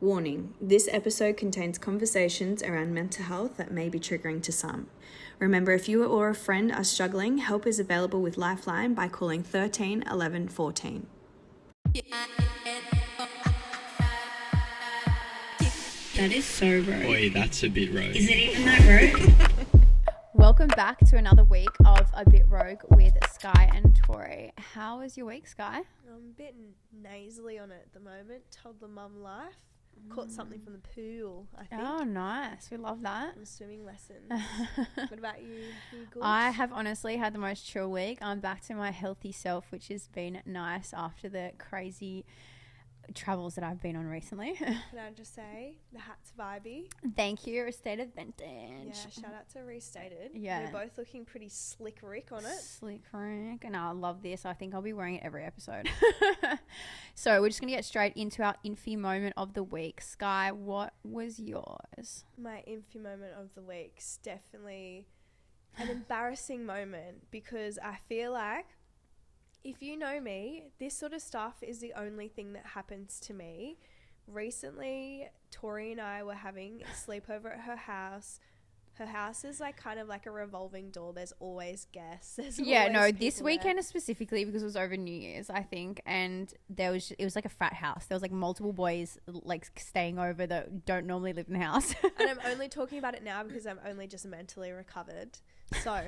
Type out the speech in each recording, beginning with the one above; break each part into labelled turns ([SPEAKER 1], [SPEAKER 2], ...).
[SPEAKER 1] Warning, this episode contains conversations around mental health that may be triggering to some. Remember, if you or a friend are struggling, help is available with Lifeline by calling 13 11 14.
[SPEAKER 2] That is so rogue.
[SPEAKER 3] Oi, that's a bit rogue.
[SPEAKER 2] Is it even that rogue?
[SPEAKER 4] Welcome back to another week of A Bit Rogue with Skye and Tori. How was your week, Skye?
[SPEAKER 5] I'm a bit nasally on it at the moment. Toddler mum life. Caught something from the pool, I think.
[SPEAKER 4] Oh, nice. We love that.
[SPEAKER 5] From swimming lessons. What about you? You good?
[SPEAKER 4] I have honestly had the most chill week. I'm back to my healthy self, which has been nice after the crazy travels that I've been on recently.
[SPEAKER 5] Can I just say, the hat's vibey.
[SPEAKER 4] Thank you, Restated Vintage.
[SPEAKER 5] Yeah, shout out to Restated.
[SPEAKER 4] Yeah.
[SPEAKER 5] We're both looking pretty slick Rick on it.
[SPEAKER 4] Slick Rick. And I love this. I think I'll be wearing it every episode. So we're just going to get straight into our Infi moment of the week. Skye, what was yours?
[SPEAKER 5] My Infi moment of the week's definitely an embarrassing moment, because I feel like, if you know me, this sort of stuff is the only thing that happens to me. Recently, Tori and I were having a sleepover at her house. Her house is like kind of like a revolving door. There's always guests. This
[SPEAKER 4] weekend specifically, because it was over New Year's, I think, and it was like a frat house. There was like multiple boys like staying over that don't normally live in the house.
[SPEAKER 5] And I'm only talking about it now because I'm only just mentally recovered. So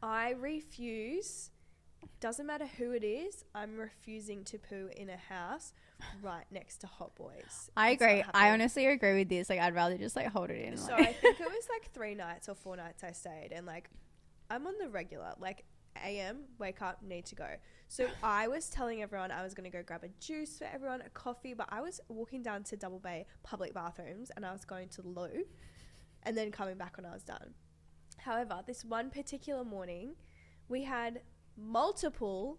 [SPEAKER 5] I refuse. Doesn't matter who it is, I'm refusing to poo in a house right next to hot boys.
[SPEAKER 4] I agree. I honestly agree with this. Like, I'd rather just like hold it in.
[SPEAKER 5] So I think it was like 3 nights or 4 nights I stayed, and like I'm on the regular, like AM, wake up, need to go. So I was telling everyone I was going to go grab a juice for everyone, a coffee, but I was walking down to Double Bay public bathrooms and I was going to the loo and then coming back when I was done. However, this one particular morning, we had multiple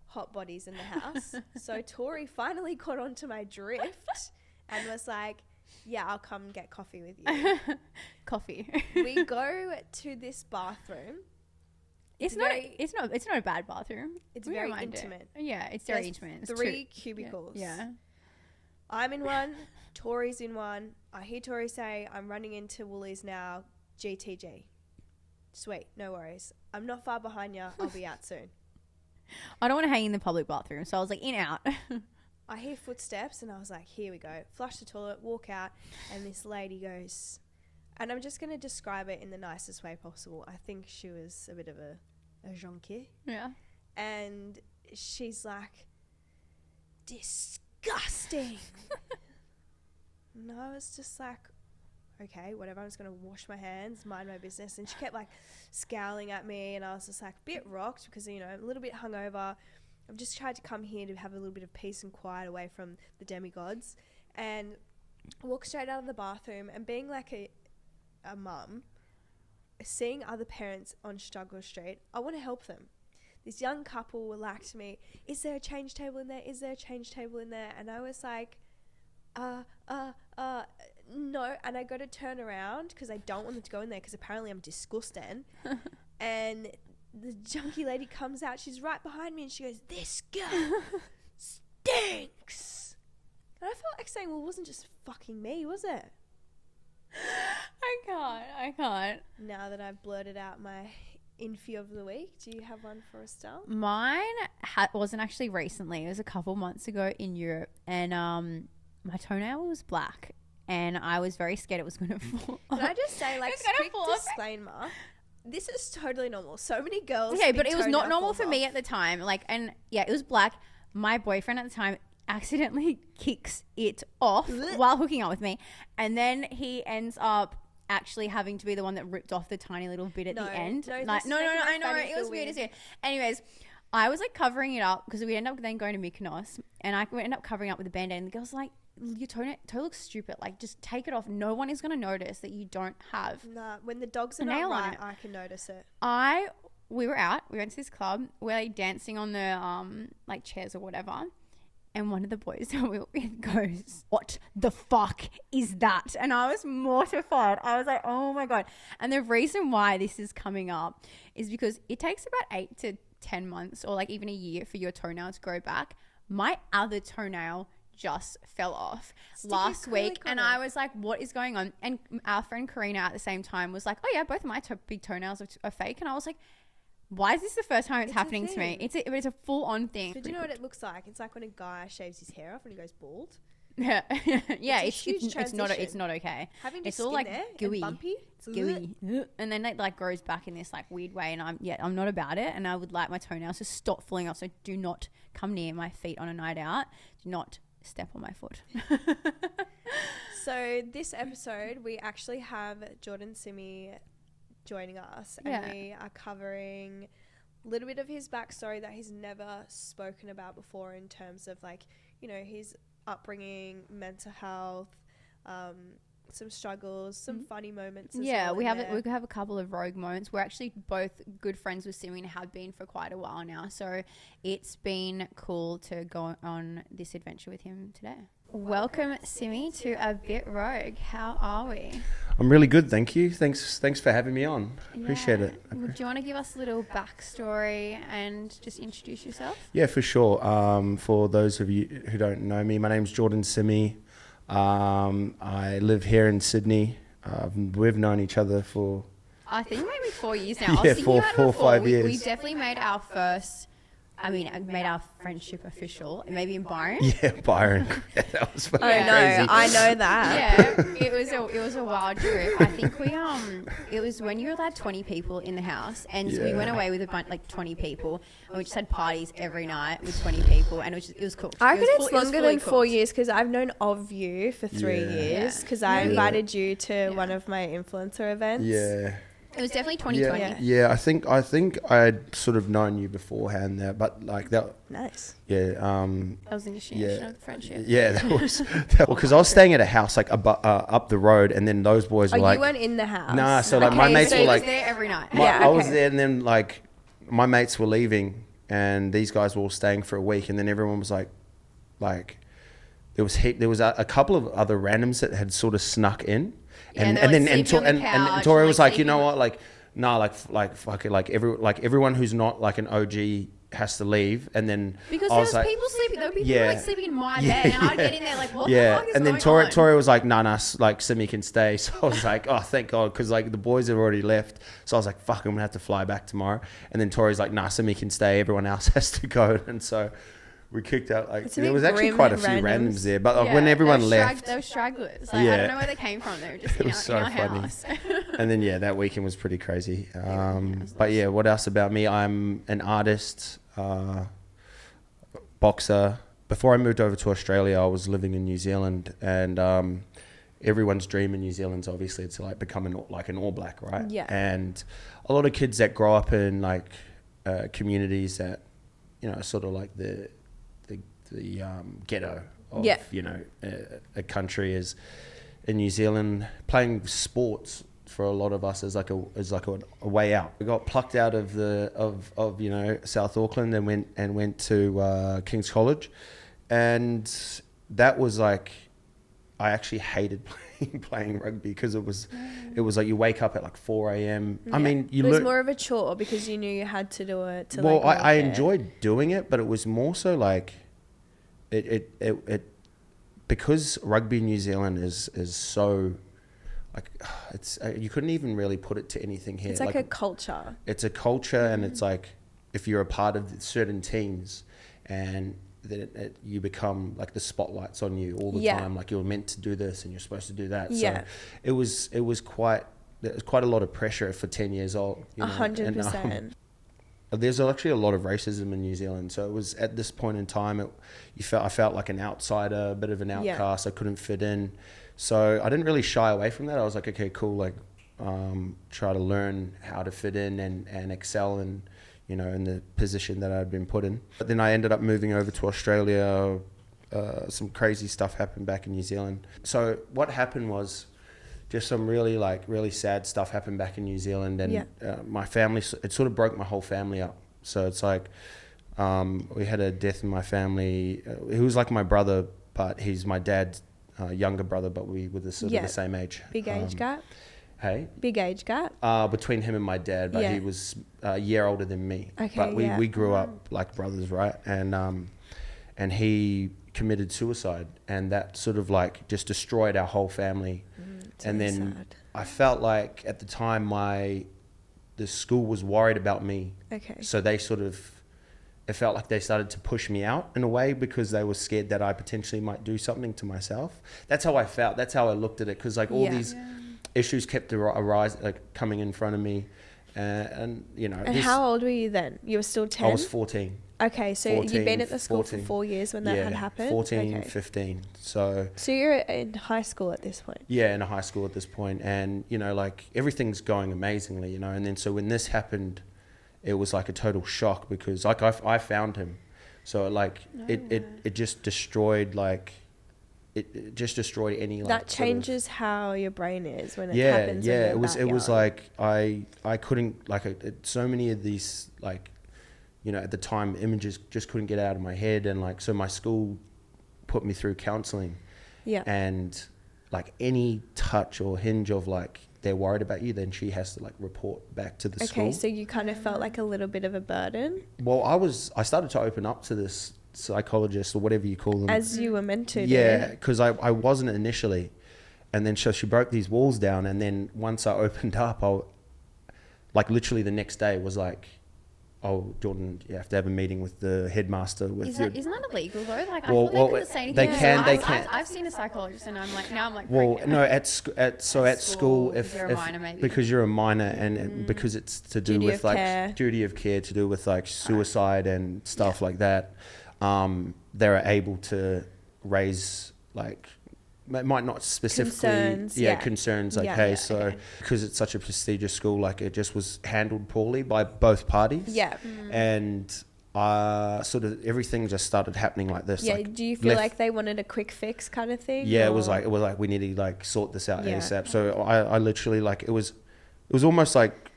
[SPEAKER 5] hot bodies in the house. So Tori finally caught on to my drift and was like, yeah, I'll come get coffee with you.
[SPEAKER 4] Coffee.
[SPEAKER 5] We go to this bathroom.
[SPEAKER 4] It's not a bad bathroom.
[SPEAKER 5] It's very intimate.
[SPEAKER 4] Yeah, it's very intimate. It's
[SPEAKER 5] 3 cubicles.
[SPEAKER 4] Yeah.
[SPEAKER 5] I'm in one, Tori's in one. I hear Tori say, I'm running into Woolies now, GTG. Sweet, no worries. I'm not far behind you. I'll be out soon.
[SPEAKER 4] I don't want to hang in the public bathroom, so I was like, in, out.
[SPEAKER 5] I hear footsteps and I was like, here we go. Flush the toilet, walk out, and this lady goes, and I'm just going to describe it in the nicest way possible. I think she was a bit of a jonquille.
[SPEAKER 4] Yeah.
[SPEAKER 5] And she's like, disgusting. And I was just like, okay, whatever, I'm just going to wash my hands, mind my business. And she kept like scowling at me, and I was just like a bit rocked because, you know, I'm a little bit hungover. I've just tried to come here to have a little bit of peace and quiet away from the demigods. And I walked straight out of the bathroom, and being like a mum, seeing other parents on Struggle Street, I want to help them. This young couple were like to me, is there a change table in there? Is there a change table in there? And I was like, no. And I go to turn around because I don't want them to go in there because apparently I'm disgusting. And the junkie lady comes out. She's right behind me and she goes, this girl stinks. And I felt like saying, well, it wasn't just fucking me, was it?
[SPEAKER 4] I can't.
[SPEAKER 5] Now that I've blurted out my Infi of the week, do you have one for us, Estelle?
[SPEAKER 4] Mine wasn't actually recently. It was a couple months ago in Europe, and my toenail was black, and I was very scared it was going to fall off.
[SPEAKER 5] Can I just say, like, quick disclaimer, this is totally normal. So many girls.
[SPEAKER 4] Okay, but it was not normal for me at the time. Like, and yeah, it was black. My boyfriend at the time accidentally kicks it off while hooking up with me, and then he ends up actually having to be the one that ripped off the tiny little bit at the end. No, I know, it was weird. Anyways, I was like covering it up because we ended up then going to Mykonos, and I ended up covering up with a band-aid, and the girl's like, your toe looks stupid, like just take it off. No one is going to notice that you don't have
[SPEAKER 5] when the dogs are not right, I can notice it.
[SPEAKER 4] We went to this club, we're like dancing on the like chairs or whatever, and one of the boys that we were with goes, what the fuck is that? And I was mortified. I was like, oh my God. And the reason why this is coming up is because it takes about 8 to 10 months or like even a year for your toenail to grow back. My other toenail just fell off
[SPEAKER 5] Stick
[SPEAKER 4] last
[SPEAKER 5] acrylic
[SPEAKER 4] week.
[SPEAKER 5] on
[SPEAKER 4] And
[SPEAKER 5] it.
[SPEAKER 4] I was like, what is going on? And our friend Karina at the same time was like, oh yeah, both of my big toenails are fake. And I was like, why is this the first time it's
[SPEAKER 5] It's a
[SPEAKER 4] happening to me?
[SPEAKER 5] thing.
[SPEAKER 4] It's a full on thing.
[SPEAKER 5] Did you know what it looks like? It's like when a guy shaves his hair off and he goes bald.
[SPEAKER 4] Yeah, yeah.
[SPEAKER 5] It's a huge
[SPEAKER 4] It's not
[SPEAKER 5] transition.
[SPEAKER 4] okay.
[SPEAKER 5] Having
[SPEAKER 4] It's
[SPEAKER 5] just
[SPEAKER 4] all
[SPEAKER 5] skin
[SPEAKER 4] like
[SPEAKER 5] there
[SPEAKER 4] gooey,
[SPEAKER 5] and bumpy. It's
[SPEAKER 4] gooey, and then it like grows back in this like weird way. And I'm not about it. And I would like my toenails to stop falling off. So do not come near my feet on a night out. Do not step on my foot.
[SPEAKER 5] So this episode, we actually have Jordan Simi joining us, and
[SPEAKER 4] Yeah.
[SPEAKER 5] we are covering a little bit of his backstory that he's never spoken about before in terms of like, you know, his upbringing, mental health, some struggles, some funny moments as
[SPEAKER 4] Yeah,
[SPEAKER 5] well
[SPEAKER 4] we
[SPEAKER 5] in
[SPEAKER 4] have
[SPEAKER 5] there.
[SPEAKER 4] we have a couple of rogue moments. We're actually both good friends with Simi and have been for quite a while now. So it's been cool to go on this adventure with him today. Welcome, Simi, to A Bit Rogue. How are we?
[SPEAKER 3] I'm really good, thank you. Thanks for having me on. Appreciate it.
[SPEAKER 4] Well, do you want to give us a little backstory and just introduce yourself?
[SPEAKER 3] Yeah, for sure. For those of you who don't know me, my name's Jordan Simi. I live here in Sydney. We've known each other for
[SPEAKER 4] I think maybe 4 years now.
[SPEAKER 3] Yeah,
[SPEAKER 4] I was thinking
[SPEAKER 3] four-
[SPEAKER 4] about it
[SPEAKER 3] 4 or
[SPEAKER 4] before.
[SPEAKER 3] 5
[SPEAKER 4] We
[SPEAKER 3] years.
[SPEAKER 4] definitely made our made our friendship official, maybe in Byron.
[SPEAKER 3] yeah, Byron. Yeah, that was fucking
[SPEAKER 5] Oh no,
[SPEAKER 3] crazy.
[SPEAKER 5] I know that.
[SPEAKER 4] Yeah, it was a wild trip. I think it was when you were like 20 people in the house, and we
[SPEAKER 3] Yeah.
[SPEAKER 4] went away with a bunch like 20 people, and we just had parties every night with 20 people, and it was cool.
[SPEAKER 5] I reckon it's longer than 4 years because I've known of you for 3
[SPEAKER 3] Yeah.
[SPEAKER 5] years because I
[SPEAKER 3] Yeah.
[SPEAKER 5] invited you to one of my influencer events.
[SPEAKER 3] Yeah.
[SPEAKER 4] It was definitely 2020.
[SPEAKER 3] Yeah, yeah. I think I'd sort of known you beforehand there, but like that.
[SPEAKER 5] Nice.
[SPEAKER 3] Yeah.
[SPEAKER 4] That was the initiation
[SPEAKER 3] Yeah.
[SPEAKER 4] of the friendship.
[SPEAKER 3] Yeah, that was because I was staying at a house like up the road, and then those boys
[SPEAKER 5] Oh,
[SPEAKER 3] were like,
[SPEAKER 5] you weren't in the house.
[SPEAKER 3] Nah, so like my
[SPEAKER 5] Okay,
[SPEAKER 3] mates
[SPEAKER 5] so
[SPEAKER 3] were
[SPEAKER 4] He
[SPEAKER 3] like,
[SPEAKER 4] was there every night.
[SPEAKER 5] Yeah,
[SPEAKER 3] I was
[SPEAKER 5] okay.
[SPEAKER 3] there, and then like my mates were leaving, and these guys were all staying for a week, and then everyone was like there was a couple of other randoms that had sort of snuck in,
[SPEAKER 4] Yeah,
[SPEAKER 3] and
[SPEAKER 4] they
[SPEAKER 3] and
[SPEAKER 4] were,
[SPEAKER 3] then
[SPEAKER 4] like, sleeping on the couch
[SPEAKER 3] and Tori
[SPEAKER 4] and,
[SPEAKER 3] was
[SPEAKER 4] like,
[SPEAKER 3] like, you know
[SPEAKER 4] sleeping-
[SPEAKER 3] what, like nah, like fuck it, like everyone who's not like an OG has to leave, and then
[SPEAKER 4] Because
[SPEAKER 3] I
[SPEAKER 4] there
[SPEAKER 3] was
[SPEAKER 4] was
[SPEAKER 3] like,
[SPEAKER 4] people sleeping. There were people
[SPEAKER 3] Yeah.
[SPEAKER 4] like sleeping in my bed, and I'd get in there like, what the
[SPEAKER 3] yeah,
[SPEAKER 4] fuck is
[SPEAKER 3] and then
[SPEAKER 4] going
[SPEAKER 3] Tori
[SPEAKER 4] on?
[SPEAKER 3] was like, nah, like Simi can stay. So I was like, oh, thank God, because like the boys had already left. So I was like, fuck, I'm gonna have to fly back tomorrow. And then Tori's like, nah, Simi can stay. Everyone else has to go. And so we kicked out like
[SPEAKER 5] It's a
[SPEAKER 3] there
[SPEAKER 5] bit
[SPEAKER 3] was actually
[SPEAKER 5] grim
[SPEAKER 3] quite a
[SPEAKER 5] and
[SPEAKER 3] few
[SPEAKER 5] randoms.
[SPEAKER 3] randoms there. But like,
[SPEAKER 4] Yeah,
[SPEAKER 3] when
[SPEAKER 4] they
[SPEAKER 3] everyone
[SPEAKER 4] were
[SPEAKER 3] left,
[SPEAKER 4] they were stragglers. Like, I
[SPEAKER 3] Yeah.
[SPEAKER 4] don't know where they came from. They were just
[SPEAKER 3] It
[SPEAKER 4] in
[SPEAKER 3] was
[SPEAKER 4] our,
[SPEAKER 3] so
[SPEAKER 4] in our
[SPEAKER 3] funny.
[SPEAKER 4] house.
[SPEAKER 3] and then yeah, that weekend was pretty crazy.
[SPEAKER 4] it was
[SPEAKER 3] But yeah, what else about me? I'm an artist, boxer. Before I moved over to Australia, I was living in New Zealand, and everyone's dream in New Zealand's obviously to like become an All Black, right?
[SPEAKER 5] Yeah.
[SPEAKER 3] And a lot of kids that grow up in like communities that, you know, sort of like the ghetto of,
[SPEAKER 5] Yeah.
[SPEAKER 3] you know, a country is in New Zealand. Playing sports for a lot of us is like a way out. We got plucked out of of you know, South Auckland and went to King's College, and that was like, I actually hated playing rugby because it was like you wake up at like 4 a.m. I mean,
[SPEAKER 5] it was more of a chore because you knew you had to do it. To
[SPEAKER 3] well,
[SPEAKER 5] like,
[SPEAKER 3] I
[SPEAKER 5] make it.
[SPEAKER 3] enjoyed doing it, but it was more so like it because rugby in New Zealand is so like, it's you couldn't even really put it to anything here.
[SPEAKER 5] It's like a culture.
[SPEAKER 3] It's a culture, and it's like if you're a part of certain teams, and then you become like the spotlight's on you all the
[SPEAKER 5] Yeah.
[SPEAKER 3] time. Like you're meant to do this and you're supposed to do that.
[SPEAKER 5] Yeah.
[SPEAKER 3] So it was quite a lot of pressure for 10 years old. You know,
[SPEAKER 5] 100%.
[SPEAKER 3] There's actually a lot of racism in New Zealand. So it was at this point in time, I felt like an outsider, a bit of an outcast. I couldn't fit in. So I didn't really shy away from that. I was like, okay, cool. Like, try to learn how to fit in and excel in, you know, in the position that I'd been put in. But then I ended up moving over to Australia. Some crazy stuff happened back in New Zealand. So what happened was, just some really sad stuff happened back in New Zealand, and my family, it sort of broke my whole family up. So it's like, we had a death in my family. He was like my brother, but he's my dad's younger brother, but we were sort of the same age.
[SPEAKER 5] Big age gap.
[SPEAKER 3] Hey?
[SPEAKER 5] Big age gap.
[SPEAKER 3] Between him and my dad, but he was a year older than me.
[SPEAKER 5] Okay,
[SPEAKER 3] but we grew up like brothers, right? And he committed suicide, and that sort of like just destroyed our whole family. And then
[SPEAKER 5] sad.
[SPEAKER 3] I felt like at the time the school was worried about me.
[SPEAKER 5] Okay.
[SPEAKER 3] So they sort of, it felt like they started to push me out in a way because they were scared that I potentially might do something to myself. That's how I felt. That's how I looked at it. Because like all these issues kept arising, like coming in front of me. And you know.
[SPEAKER 5] And how old were you then? You were still 10?
[SPEAKER 3] I was 14.
[SPEAKER 5] Okay, so
[SPEAKER 3] 14,
[SPEAKER 5] you'd been at the school
[SPEAKER 3] 14.
[SPEAKER 5] for 4 years when that had happened?
[SPEAKER 3] 14,
[SPEAKER 5] okay.
[SPEAKER 3] 15. So
[SPEAKER 5] you're in high school at this point?
[SPEAKER 3] Yeah, in a high school at this point. And, you know, like everything's going amazingly, you know. And then so when this happened, it was like a total shock because like I found him. So like it just destroyed like, it just destroyed any like.
[SPEAKER 5] That changes how your brain is when it happens.
[SPEAKER 3] Yeah, it was like I couldn't like so many of these like, you know, at the time images just couldn't get out of my head, and like so my school put me through counselling. Yeah. And like any touch or hinge of like they're worried about you, then she has to like report back to the school.
[SPEAKER 5] Okay, so you kind of felt like a little bit of a burden.
[SPEAKER 3] Well, I started to open up to this psychologist or whatever you call them.
[SPEAKER 5] As you were meant to.
[SPEAKER 3] Yeah, because I wasn't initially. And then she broke these walls down, and then once I opened up, like literally the next day was like, oh, Jordan, you have to have a meeting with the headmaster.
[SPEAKER 4] Isn't that illegal though? Like, I
[SPEAKER 3] well,
[SPEAKER 4] feel they couldn't say anything.
[SPEAKER 3] They can.
[SPEAKER 4] I've seen a psychologist, and I'm like, now I'm like.
[SPEAKER 3] Well, no, at school, if
[SPEAKER 4] you're a minor, maybe.
[SPEAKER 3] Because you're a minor, and because it's to do with like duty of care, to do with like suicide and stuff like that, they're able to raise like. It might not specifically concerns like so because it's such a prestigious school, like it just was handled poorly by both parties, and sort of everything just started happening like this. Like
[SPEAKER 5] do you feel like they wanted a quick fix kind of thing?
[SPEAKER 3] It was like we need to like sort this out ASAP. So I literally like it was almost like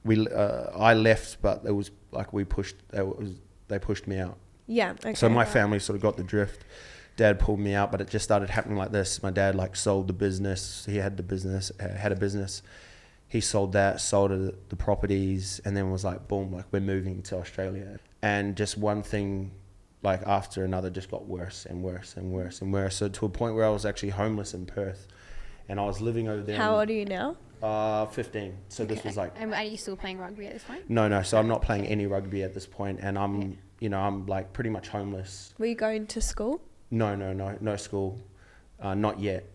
[SPEAKER 3] I left, but it was like they pushed me out. So my family sort of got the drift. Dad pulled me out, but it just started happening like this. My dad like sold the business. He had a business. He sold the properties, and then was like, boom, like we're moving to Australia. And just one thing like after another just got worse and worse and worse and worse. So to a point where I was actually homeless in Perth, and I was living over there.
[SPEAKER 5] How old are you now?
[SPEAKER 3] 15. So this was like.
[SPEAKER 4] And are you still playing rugby at this point?
[SPEAKER 3] No. So I'm not playing any rugby at this point, and I'm I'm like pretty much homeless.
[SPEAKER 5] Were you going to school?
[SPEAKER 3] No school, not yet.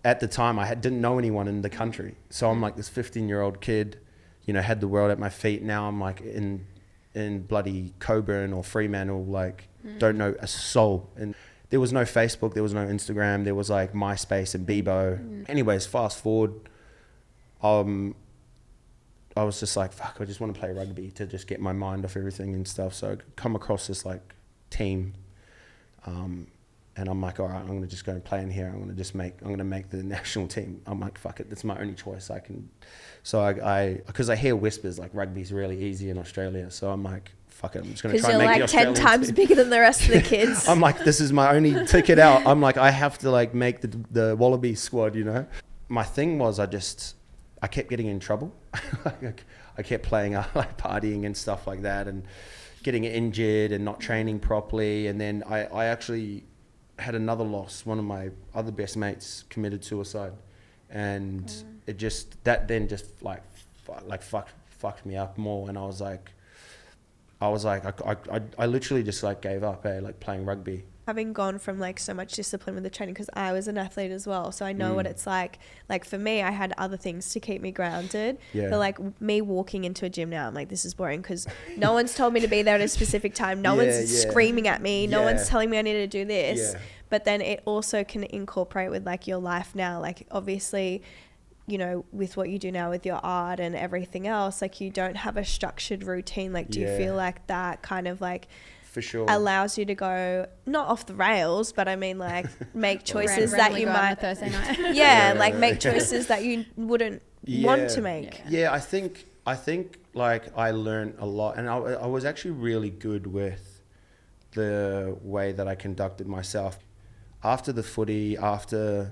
[SPEAKER 3] At the time, I didn't know anyone in the country, so I'm like this 15-year-old kid, had the world at my feet. Now I'm like in bloody Coburn or Fremantle, like don't know a soul. And there was no Facebook, there was no Instagram, there was like MySpace and Bebo. Anyways, fast forward, I was just like, fuck, I just want to play rugby to just get my mind off everything and stuff. So I come across this like team. And I'm like, all right, I'm going to just go and play in here. I'm going to make the national team. I'm like, fuck it. That's my only choice. I can. So because I hear whispers like rugby's really easy in Australia. So I'm like, fuck it. I'm just going to try and make the Australian team.
[SPEAKER 5] Because you're like 10 times bigger than the rest of the kids.
[SPEAKER 3] I'm like, this is my only ticket out. I'm like, I have to like make the Wallaby squad, My thing was I kept getting in trouble. I kept playing like partying and stuff like that, and getting injured and not training properly. And then I actually had another loss. One of my other best mates committed suicide, and it just fucked me up more. And I was like I literally just like gave up like playing rugby.
[SPEAKER 5] Having gone from like so much discipline with the training, because I was an athlete as well, so I know what it's like. Like for me, I had other things to keep me grounded. But like me walking into a gym now, I'm like, this is boring because no one's told me to be there at a specific time. No one's screaming at me. No one's telling me I need to do this. But then it also can incorporate with like your life now. Like obviously, with what you do now with your art and everything else, like you don't have a structured routine. Like do you feel like that kind of like
[SPEAKER 3] for sure
[SPEAKER 5] allows you to go not off the rails, but I mean like make choices that you might
[SPEAKER 4] Thursday night.
[SPEAKER 5] like make choices that you wouldn't want to make.
[SPEAKER 3] I think like I learned a lot, and I was actually really good with the way that I conducted myself after the footy, after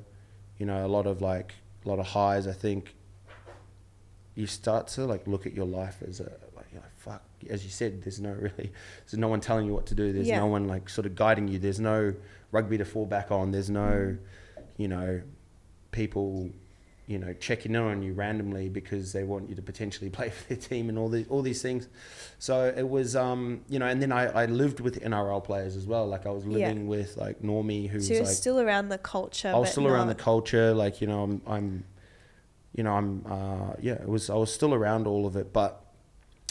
[SPEAKER 3] a lot of highs. I think you start to like look at your life as fuck, as you said, there's no one telling you what to do. There's no one like sort of guiding you. There's no rugby to fall back on. There's no, you know, people, you know, checking in on you randomly because they want you to potentially play for their team and all these things. So it was, you know, and then I lived with NRL players as well. Like I was living with like Normie, who was
[SPEAKER 5] you're
[SPEAKER 3] like
[SPEAKER 5] still around the culture.
[SPEAKER 3] I was still around the culture. Like, you know, I was still around all of it, but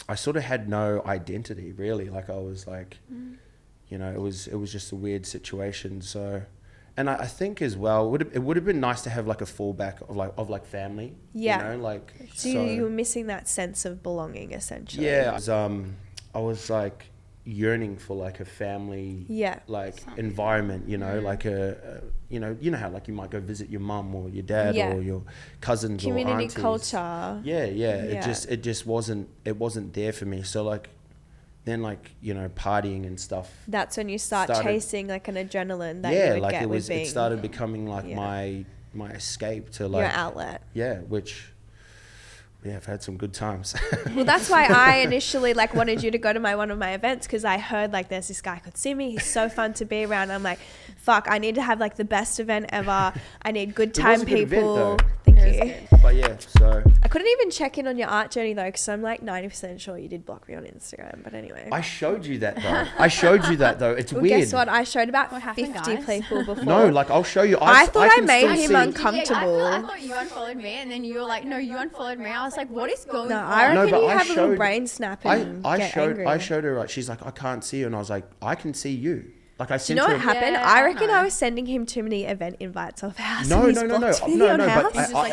[SPEAKER 3] I sort of had no identity really. Like I was like, you know, it was just a weird situation. So, and I think as well, it would have been nice to have like a fallback of like family.
[SPEAKER 5] Yeah.
[SPEAKER 3] You know, like
[SPEAKER 5] So you were missing that sense of belonging, essentially.
[SPEAKER 3] Yeah. I was like yearning for like a family, like environment. You know, like you know how like you might go visit your mum or your dad or your cousins
[SPEAKER 5] community
[SPEAKER 3] or aunties.
[SPEAKER 5] culture.
[SPEAKER 3] It just wasn't there for me. So like then like, you know, partying and stuff.
[SPEAKER 5] That's when you started chasing like an adrenaline that you would
[SPEAKER 3] like
[SPEAKER 5] get
[SPEAKER 3] it started becoming like my escape to like
[SPEAKER 5] your outlet.
[SPEAKER 3] Yeah, which I've had some good times.
[SPEAKER 5] Well, that's why I initially like wanted you to go to one of my events, because I heard like there's this guy called Simi. He's so fun to be around. I'm like, fuck, I need to have like the best event ever. I need good time people. Thank you.
[SPEAKER 3] But yeah, so
[SPEAKER 5] I couldn't even check in on your art journey though, because I'm like 90% sure you did block me on Instagram. But anyway,
[SPEAKER 3] I showed you that though. It's
[SPEAKER 5] well,
[SPEAKER 3] weird.
[SPEAKER 5] Guess what? I showed about
[SPEAKER 4] happened,
[SPEAKER 5] 50
[SPEAKER 4] guys?
[SPEAKER 5] people before.
[SPEAKER 3] No, like I'll show you.
[SPEAKER 5] I thought I made him
[SPEAKER 3] see.
[SPEAKER 5] uncomfortable.
[SPEAKER 4] I thought you unfollowed me, and then you were like, "No, you unfollowed me." I was like, "What is going on?"
[SPEAKER 5] I reckon
[SPEAKER 3] but
[SPEAKER 5] you
[SPEAKER 3] I
[SPEAKER 5] have a little
[SPEAKER 3] showed-
[SPEAKER 5] brain snap and angry.
[SPEAKER 3] I showed her. Like, she's like, I can't see you, and I was like, I can see you. Like I
[SPEAKER 5] Do you
[SPEAKER 3] sent
[SPEAKER 5] know
[SPEAKER 3] her.
[SPEAKER 5] what happened?
[SPEAKER 4] Yeah,
[SPEAKER 5] I reckon
[SPEAKER 4] no.
[SPEAKER 5] I was sending him too many event invites off house.
[SPEAKER 3] No.
[SPEAKER 5] and he's blocked me on house.
[SPEAKER 3] But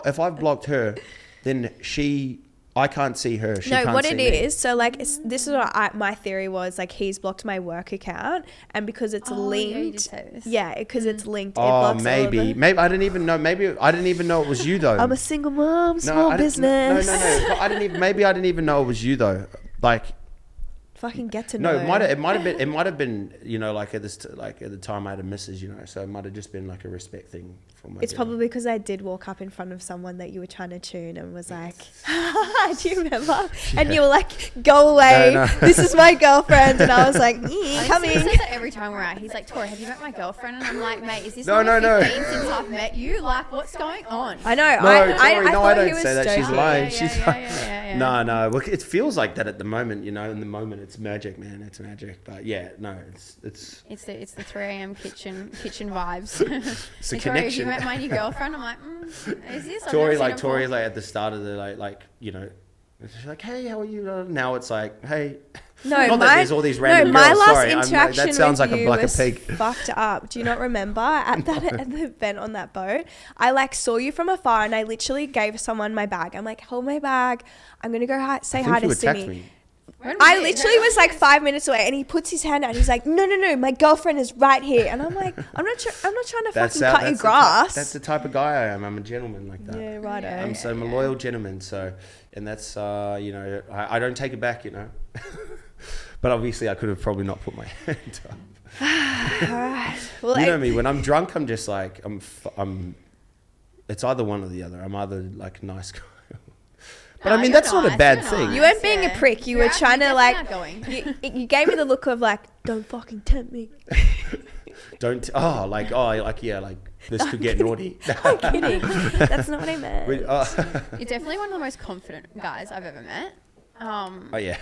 [SPEAKER 3] if I've blocked her, then I can't see her. She
[SPEAKER 5] No,
[SPEAKER 3] can't
[SPEAKER 5] what
[SPEAKER 3] see
[SPEAKER 5] it
[SPEAKER 3] me.
[SPEAKER 5] is, so like this is what my theory was, like he's blocked my work account, and because it's linked, because it's linked. It
[SPEAKER 3] Oh,
[SPEAKER 5] blocks
[SPEAKER 3] maybe I didn't even know. Maybe I didn't even know it was you though.
[SPEAKER 5] I'm a single mom, small business.
[SPEAKER 3] No. But I didn't even know it was you though. Like.
[SPEAKER 5] Fucking get to know.
[SPEAKER 3] No, it might have been, you know, like at the time I had a missus, you know, so it might have just been like a respect thing for my.
[SPEAKER 5] It's probably because I did walk up in front of someone that you were trying to tune and was like, do you remember? Yeah. And you were like, go away. No. This is my girlfriend. And I was like, coming.
[SPEAKER 4] He says that every time we're out. He's like, Tori, have you met my girlfriend? And I'm like, mate, is this no. since I've met you? Like, what's going on?
[SPEAKER 5] I know.
[SPEAKER 3] I don't say that. She's lying.
[SPEAKER 4] Yeah.
[SPEAKER 3] No. Look, it feels like that at the moment, you know, in the moment it's magic, man. It's magic. But yeah, no, it's
[SPEAKER 4] the 3 a.m. kitchen vibes.
[SPEAKER 3] It's a
[SPEAKER 4] like,
[SPEAKER 3] connection.
[SPEAKER 4] Have you met my new girlfriend? I'm like, is this?
[SPEAKER 3] Tori like at the start of the like you know, she's like, hey, how are you? Now it's like, hey.
[SPEAKER 5] No,
[SPEAKER 3] not that there's all these random
[SPEAKER 5] my
[SPEAKER 3] girls.
[SPEAKER 5] last
[SPEAKER 3] Sorry,
[SPEAKER 5] interaction
[SPEAKER 3] that sounds
[SPEAKER 5] with
[SPEAKER 3] like
[SPEAKER 5] you
[SPEAKER 3] a
[SPEAKER 5] was
[SPEAKER 3] pig.
[SPEAKER 5] Fucked up. Do you not remember at the event on that boat? I like saw you from afar and I literally gave someone my bag. I'm like, hold my bag. I'm gonna go say hi to Simi. I literally was like 5 minutes away, and he puts his hand out. And he's like, no, my girlfriend is right here. And I'm like, I'm not trying to fucking cut your grass.
[SPEAKER 3] That's the type of guy I am. I'm a gentleman like that.
[SPEAKER 5] Yeah, righto.
[SPEAKER 3] I'm a loyal gentleman. So, and that's you know, I don't take it back, you know. But obviously, I could have probably not put my hand up.
[SPEAKER 5] All right. Well,
[SPEAKER 3] you know me. When I'm drunk, I'm just like I'm. It's either one or the other. I'm either like a nice guy. But I mean, that's not a bad thing.
[SPEAKER 5] You weren't being a prick. You were trying to like, you gave me the look of like, don't fucking tempt me.
[SPEAKER 3] This could get naughty.
[SPEAKER 5] I'm kidding. That's not what I meant.
[SPEAKER 4] You're definitely one of the most confident guys I've ever met.
[SPEAKER 3] Oh yeah.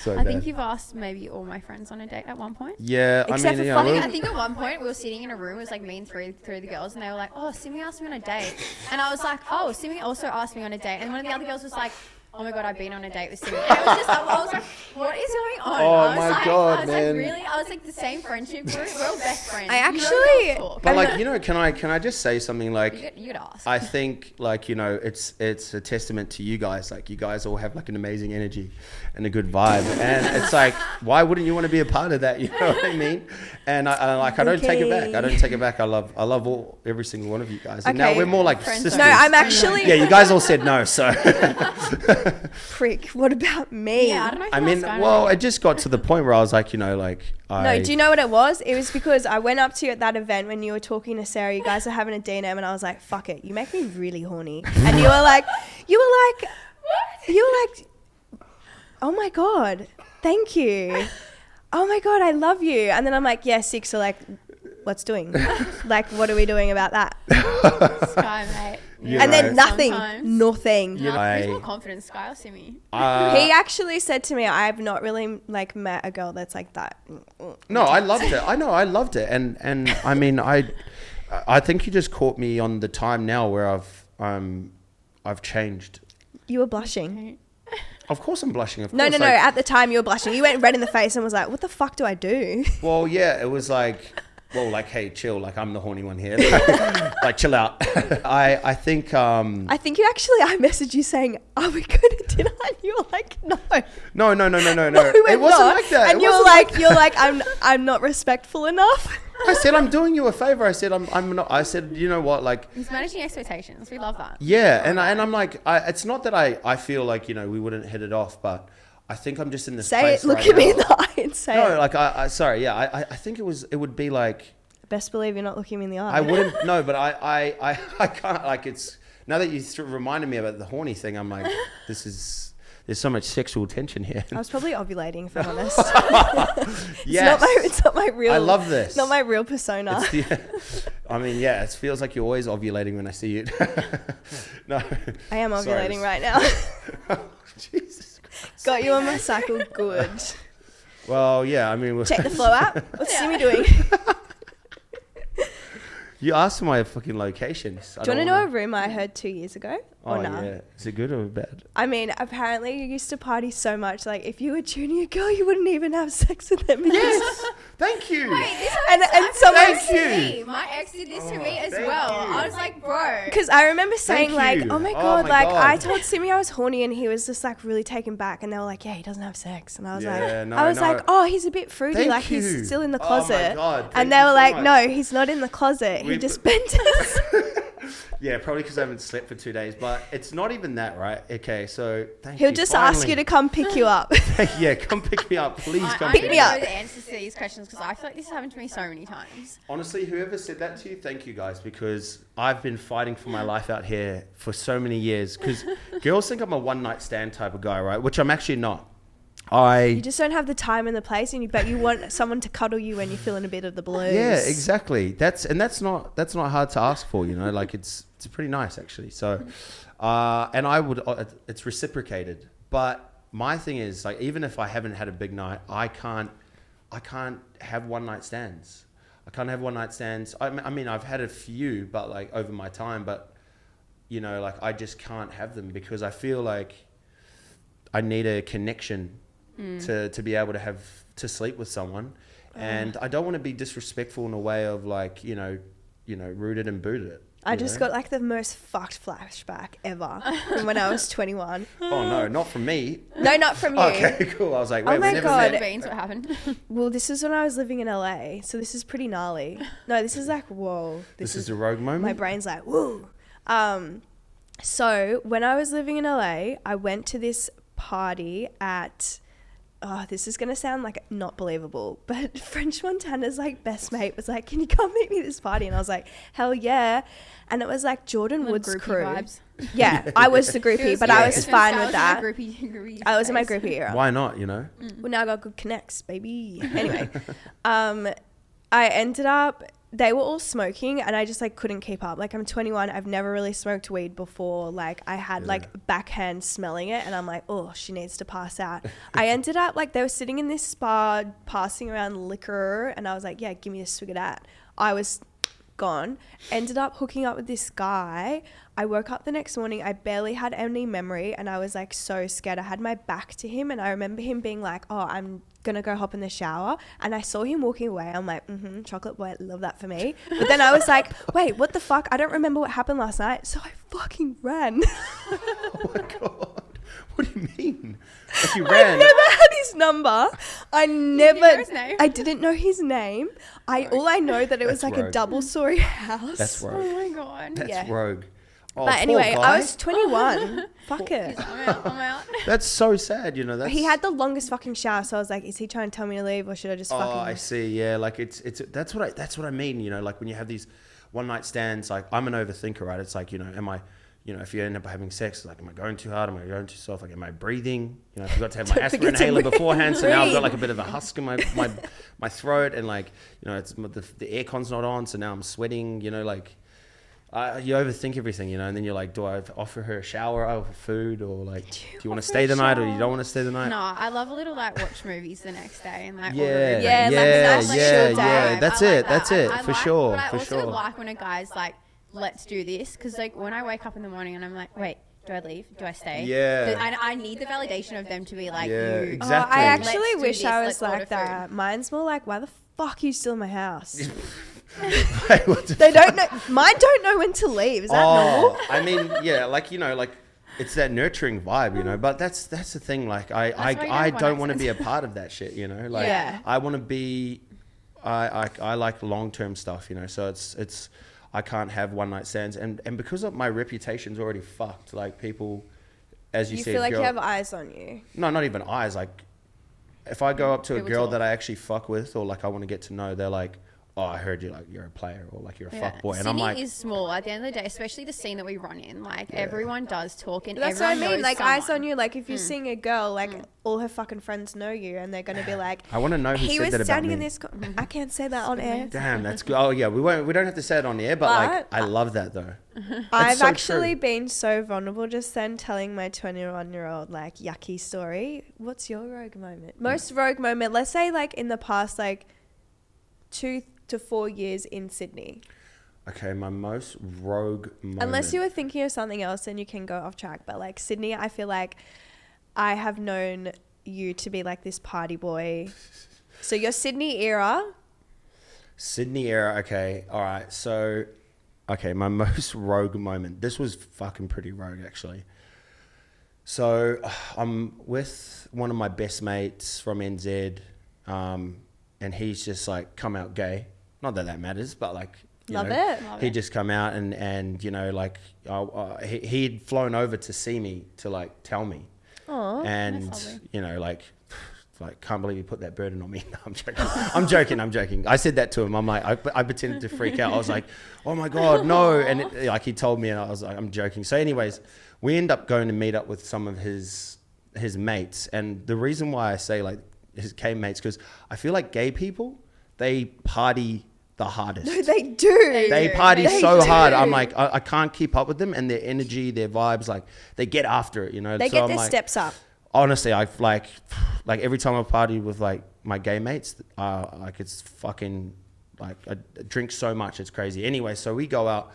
[SPEAKER 4] I think you've asked maybe all my friends on a date at one point.
[SPEAKER 3] Yeah,
[SPEAKER 5] Except
[SPEAKER 4] I think at one point we were sitting in a room. It was like me and three of the girls, and they were like, "Oh, Simi asked me on a date," and I was like, "Oh, Simi also asked me on a date," and one of the other girls was like, "Oh my god, I've been on a date with Simi." And it was just, I was like, "What is going on?"
[SPEAKER 3] Oh my god,
[SPEAKER 4] I was
[SPEAKER 3] man!
[SPEAKER 4] Like, really? I was like, the same friendship group. We're all best friends.
[SPEAKER 5] I actually,
[SPEAKER 3] but like, you know, can I just say something? Like,
[SPEAKER 4] you could ask.
[SPEAKER 3] I think, like, you know, it's a testament to you guys. Like, you guys all have like an amazing energy and a good vibe, and it's like, why wouldn't you want to be a part of that? You know what I mean? And I don't take it back. I don't take it back. I love every single one of you guys. And now we're more like sisters.
[SPEAKER 5] No, I'm actually.
[SPEAKER 3] Yeah, you guys all said no, so.
[SPEAKER 5] Prick. What about me?
[SPEAKER 4] Yeah, I don't know.
[SPEAKER 3] I mean, well, it just got to the point where I was like, you know, like.
[SPEAKER 5] No, do you know what it was? It was because I went up to you at that event when you were talking to Sarah. You guys were having a D&M, and I was like, fuck it. You make me really horny. And you were like, You were like, oh my God, thank you. Oh my God, I love you. And then I'm like, yeah, 6. So like, what's doing? Like, what are we doing about that?
[SPEAKER 4] Skye, mate.
[SPEAKER 3] You
[SPEAKER 5] And
[SPEAKER 3] know.
[SPEAKER 5] then nothing,
[SPEAKER 4] Sometimes.
[SPEAKER 5] nothing.
[SPEAKER 3] You know,
[SPEAKER 4] Who's more confident, Skye or Simi?
[SPEAKER 5] He actually said to me, I've not really like met a girl that's like that.
[SPEAKER 3] No, I loved it. I know, I loved it, and I mean, I think you just caught me on the time now where I've changed.
[SPEAKER 5] You were blushing.
[SPEAKER 3] Of course, I'm blushing. Of
[SPEAKER 5] No.
[SPEAKER 3] course,
[SPEAKER 5] At the time, you were blushing. You went red in the face and was like, "What the fuck do I do?"
[SPEAKER 3] Well, yeah, it was like, well, like, hey, chill. Like, I'm the horny one here. Like, chill out. I think.
[SPEAKER 5] I think you actually. I messaged you saying, "Are we going to dinner?" And you were like, "No."
[SPEAKER 3] No.
[SPEAKER 5] We were
[SPEAKER 3] It wasn't
[SPEAKER 5] not.
[SPEAKER 3] like that.
[SPEAKER 5] And
[SPEAKER 3] It
[SPEAKER 5] you were
[SPEAKER 3] wasn't
[SPEAKER 5] like, I'm not respectful enough.
[SPEAKER 3] I said, I'm doing you a favor. I said, I'm not. I said, you know what, like.
[SPEAKER 4] He's managing expectations. We love that.
[SPEAKER 3] Yeah, and I'm like, it's not that I feel like, you know, we wouldn't hit it off, but I think I'm just in this
[SPEAKER 5] Say
[SPEAKER 3] place
[SPEAKER 5] it. Look
[SPEAKER 3] right
[SPEAKER 5] at me
[SPEAKER 3] now.
[SPEAKER 5] in the eye and say
[SPEAKER 3] No,
[SPEAKER 5] it.
[SPEAKER 3] like I sorry, yeah, I think it would be like,
[SPEAKER 5] Best believe you're not looking me in the eye.
[SPEAKER 3] I wouldn't, no, but I can't, like, it's, now that you reminded me about the horny thing, I'm like, there's so much sexual tension here.
[SPEAKER 5] I was probably ovulating, if I'm honest.
[SPEAKER 3] Yes.
[SPEAKER 5] It's not my real.
[SPEAKER 3] I love this.
[SPEAKER 5] Not my real persona.
[SPEAKER 3] I mean, yeah, it feels like you're always ovulating when I see you. No.
[SPEAKER 5] I am
[SPEAKER 3] Sorry.
[SPEAKER 5] ovulating right now.
[SPEAKER 3] Jesus Christ.
[SPEAKER 5] Got you on my cycle. Good.
[SPEAKER 3] Well, yeah, I mean,
[SPEAKER 5] Check the flow app. What's Simi doing?
[SPEAKER 3] you asked for my fucking locations.
[SPEAKER 5] Do you want to know a rumor I heard 2 years ago? Or
[SPEAKER 3] Oh,
[SPEAKER 5] nah?
[SPEAKER 3] yeah. Is it good or bad?
[SPEAKER 5] I mean, apparently you used to party so much. Like, if you were junior girl, you wouldn't even have sex with them.
[SPEAKER 3] Yes. Thank you.
[SPEAKER 5] And someone,
[SPEAKER 3] Thank you.
[SPEAKER 4] My ex did this to me as
[SPEAKER 3] thank
[SPEAKER 4] well.
[SPEAKER 3] you.
[SPEAKER 4] I was like, bro.
[SPEAKER 5] because I remember saying
[SPEAKER 3] Thank
[SPEAKER 5] like,
[SPEAKER 3] you.
[SPEAKER 5] oh my
[SPEAKER 3] Oh
[SPEAKER 5] God,
[SPEAKER 3] my
[SPEAKER 5] like
[SPEAKER 3] God.
[SPEAKER 5] I told Simi I was horny and he was just like really taken back. And they were like, yeah, he doesn't have sex. And I was
[SPEAKER 3] Yeah,
[SPEAKER 5] like,
[SPEAKER 3] no,
[SPEAKER 5] I was
[SPEAKER 3] no.
[SPEAKER 5] like, oh, he's a bit fruity.
[SPEAKER 3] Thank
[SPEAKER 5] like
[SPEAKER 3] you.
[SPEAKER 5] he's still in the
[SPEAKER 3] Oh my
[SPEAKER 5] closet.
[SPEAKER 3] God, thank
[SPEAKER 5] and they
[SPEAKER 3] you
[SPEAKER 5] were
[SPEAKER 3] so
[SPEAKER 5] like,
[SPEAKER 3] much.
[SPEAKER 5] no, he's not in the closet. He
[SPEAKER 3] We-
[SPEAKER 5] just bent us.
[SPEAKER 3] Yeah, probably because I haven't slept for 2 days, but it's not even that, right? Okay, so thank
[SPEAKER 5] He'll
[SPEAKER 3] you.
[SPEAKER 5] just ask you to come pick you up.
[SPEAKER 3] Yeah, come pick me up. Please come
[SPEAKER 4] I
[SPEAKER 3] pick
[SPEAKER 4] need
[SPEAKER 3] me
[SPEAKER 4] to
[SPEAKER 3] up.
[SPEAKER 4] know the answers to these questions because I feel like this has happened to me so many times.
[SPEAKER 3] Honestly, whoever said that to you, thank you guys, because I've been fighting for my life out here for so many years. Because girls think I'm a one-night stand type of guy, right? Which I'm actually not.
[SPEAKER 5] You just don't have the time and the place, but you want someone to cuddle you when you're feeling a bit of the blues.
[SPEAKER 3] Yeah, exactly. That's not hard to ask for, you know. Like it's pretty nice actually. So, and I would it's reciprocated. But my thing is like even if I haven't had a big night, I can't have one night stands. I can't have one night stands. I mean I've had a few, but like over my time, but you know like I just can't have them because I feel like I need a connection to be able to sleep with someone. And I don't want to be disrespectful in a way of like, you know, rooted and booted.
[SPEAKER 5] I just got like the most fucked flashback ever from when I was 21.
[SPEAKER 3] Oh no, not from me.
[SPEAKER 5] No, not from you.
[SPEAKER 3] Okay, cool. I was like, wait,
[SPEAKER 5] Oh my
[SPEAKER 3] we never
[SPEAKER 5] God.
[SPEAKER 3] met.
[SPEAKER 4] Beans, what happened?
[SPEAKER 5] Well, this is when I was living in LA, so this is pretty gnarly. No, this is like, whoa.
[SPEAKER 3] This is a rogue moment.
[SPEAKER 5] My brain's like, whoa. So when I was living in LA, I went to this party at, this is going to sound like not believable, but French Montana's like best mate was like, can you come meet me at this party? And I was like, hell yeah. And it was like Jordan Wood's
[SPEAKER 4] Groupie
[SPEAKER 5] crew.
[SPEAKER 4] vibes.
[SPEAKER 5] Yeah, I was the groupie, but I was fine with that.
[SPEAKER 4] Groupie
[SPEAKER 5] I was in my
[SPEAKER 4] phase.
[SPEAKER 5] groupie era.
[SPEAKER 3] Why not? You know.
[SPEAKER 5] Well, now I got good connects, baby. Anyway, I ended up, they were all smoking and I just like couldn't keep up. Like I'm 21. I've never really smoked weed before. Like I had like backhand smelling it and I'm like, oh, she needs to pass out. I ended up like they were sitting in this spa passing around liquor and I was like, yeah, give me a swig of that. I was gone. Ended up hooking up with this guy. I woke up the next morning. I barely had any memory and I was like so scared. I had my back to him and I remember him being like, oh, I'm gonna go hop in the shower. And I saw him walking away. I'm like, chocolate boy, love that for me. But then I was like, wait, what the fuck? I don't remember what happened last night. So I fucking ran.
[SPEAKER 3] Oh my God. What do you mean? Like you
[SPEAKER 5] I
[SPEAKER 3] ran.
[SPEAKER 5] never had his number. I never.
[SPEAKER 4] know his name?
[SPEAKER 5] I didn't know his name. All I know that it was
[SPEAKER 3] That's
[SPEAKER 5] like a
[SPEAKER 3] rogue.
[SPEAKER 5] double-story house.
[SPEAKER 3] That's rogue.
[SPEAKER 4] Oh my God.
[SPEAKER 3] That's
[SPEAKER 5] yeah.
[SPEAKER 3] rogue. Oh,
[SPEAKER 5] But
[SPEAKER 3] poor
[SPEAKER 5] anyway,
[SPEAKER 3] guy.
[SPEAKER 5] I was 21. Fuck it.
[SPEAKER 4] I'm out.
[SPEAKER 3] That's so sad. You know. That's.
[SPEAKER 5] He had the longest fucking shower, so I was like, is he trying to tell me to leave or should I just
[SPEAKER 3] Oh,
[SPEAKER 5] fucking...
[SPEAKER 3] I see. Yeah, like it's that's what I mean. You know, like when you have these one night stands, like I'm an overthinker, right? It's like, you know, am I, you know, if you end up having sex, like, am I going too hard? Am I going too soft? Like, am I breathing? You know, I forgot to have my asthma inhaler beforehand, so now I've got like a bit of a husk in my throat, and like, you know, it's the aircon's not on, so now I'm sweating. You know, like, you overthink everything, you know, and then you're like, do I offer her a shower, offer food, or like, do you want to stay the night, or you don't want to stay the night?
[SPEAKER 4] No, I love a little like watch movies the next day and like
[SPEAKER 3] yeah, that's it, for sure.
[SPEAKER 4] But I also like when a guy's like, let's do this, because like when I wake up in the morning and I'm like, wait, do I leave? Do I stay?
[SPEAKER 3] Yeah.
[SPEAKER 4] I need the validation of them to be like,
[SPEAKER 3] yeah,
[SPEAKER 4] you.
[SPEAKER 3] exactly.
[SPEAKER 5] I actually wish
[SPEAKER 4] this,
[SPEAKER 5] I was
[SPEAKER 4] let's order
[SPEAKER 5] like that. Mine's more like, why the fuck are you still in my house?
[SPEAKER 3] Wait, what the
[SPEAKER 5] They don't know. Mine don't know when to leave. Is that normal?
[SPEAKER 3] I mean, yeah, like, you know, like, it's that nurturing vibe, you know, but that's the thing. Like, I don't want to be a part of that shit, you know, like, I want to be, I like long-term stuff, you know, so it's, I can't have one night stands, and because of my reputation's already fucked, like, people, as you said,
[SPEAKER 5] feel like you have eyes on you.
[SPEAKER 3] No, not even eyes. Like, if I go up to a
[SPEAKER 4] People
[SPEAKER 3] girl
[SPEAKER 4] talk.
[SPEAKER 3] that I actually fuck with, or like I want to get to know, they're like, oh, I heard you, like, you're a player, or like, you're a fuck boy, and
[SPEAKER 4] Sydney
[SPEAKER 3] I'm like,
[SPEAKER 4] is small at the end of the day, especially the scene that we run in. Like, everyone does talk, and
[SPEAKER 5] That's what I
[SPEAKER 4] everyone
[SPEAKER 5] mean.
[SPEAKER 4] knows
[SPEAKER 5] Like,
[SPEAKER 4] someone.
[SPEAKER 5] eyes on you. Like, if you're seeing a girl, like, all her fucking friends know you, and they're gonna be like,
[SPEAKER 3] I want to know who
[SPEAKER 5] he
[SPEAKER 3] said
[SPEAKER 5] was
[SPEAKER 3] that about
[SPEAKER 5] standing
[SPEAKER 3] me.
[SPEAKER 5] in this. I can't say that on air.
[SPEAKER 3] Damn, that's good. Oh yeah, we don't have to say it on the air, but like, I love that though.
[SPEAKER 5] I've
[SPEAKER 3] so
[SPEAKER 5] actually
[SPEAKER 3] true.
[SPEAKER 5] been so vulnerable just then, telling my 21-year-old like yucky story. What's your rogue moment? Most rogue moment, let's say like in the past like 2 to 4 years in Sydney.
[SPEAKER 3] Okay, my most rogue moment.
[SPEAKER 5] Unless you were thinking of something else, then you can go off track. But like Sydney, I feel like I have known you to be like this party boy. So your Sydney era.
[SPEAKER 3] Sydney era, okay, all right. So, okay, my most rogue moment. This was fucking pretty rogue, actually. So, I'm with one of my best mates from NZ, and he's just like come out gay. Not that that matters, but like,
[SPEAKER 5] Love it.
[SPEAKER 3] He'd just come out and you know, like, he'd flown over to see me to like tell me.
[SPEAKER 5] Aww,
[SPEAKER 3] and you know, like, can't believe you put that burden on me. No, I'm joking. I'm joking. I said that to him. I'm like, I pretended to freak out. I was like, oh my God, no. And like, he told me, and I was like, I'm joking. So anyways, we end up going to meet up with some of his mates. And the reason why I say like his gay mates, because I feel like gay people, they party the hardest.
[SPEAKER 5] No, they do.
[SPEAKER 3] They party so hard. I'm like, I can't keep up with them, and their energy, their vibes, like, they get after it, you know.
[SPEAKER 5] They
[SPEAKER 3] so
[SPEAKER 5] get
[SPEAKER 3] I'm
[SPEAKER 5] their
[SPEAKER 3] like,
[SPEAKER 5] steps up.
[SPEAKER 3] honestly, I've like every time I've partied with like my gay mates, like, it's fucking, like, I drink so much, it's crazy. Anyway, so we go out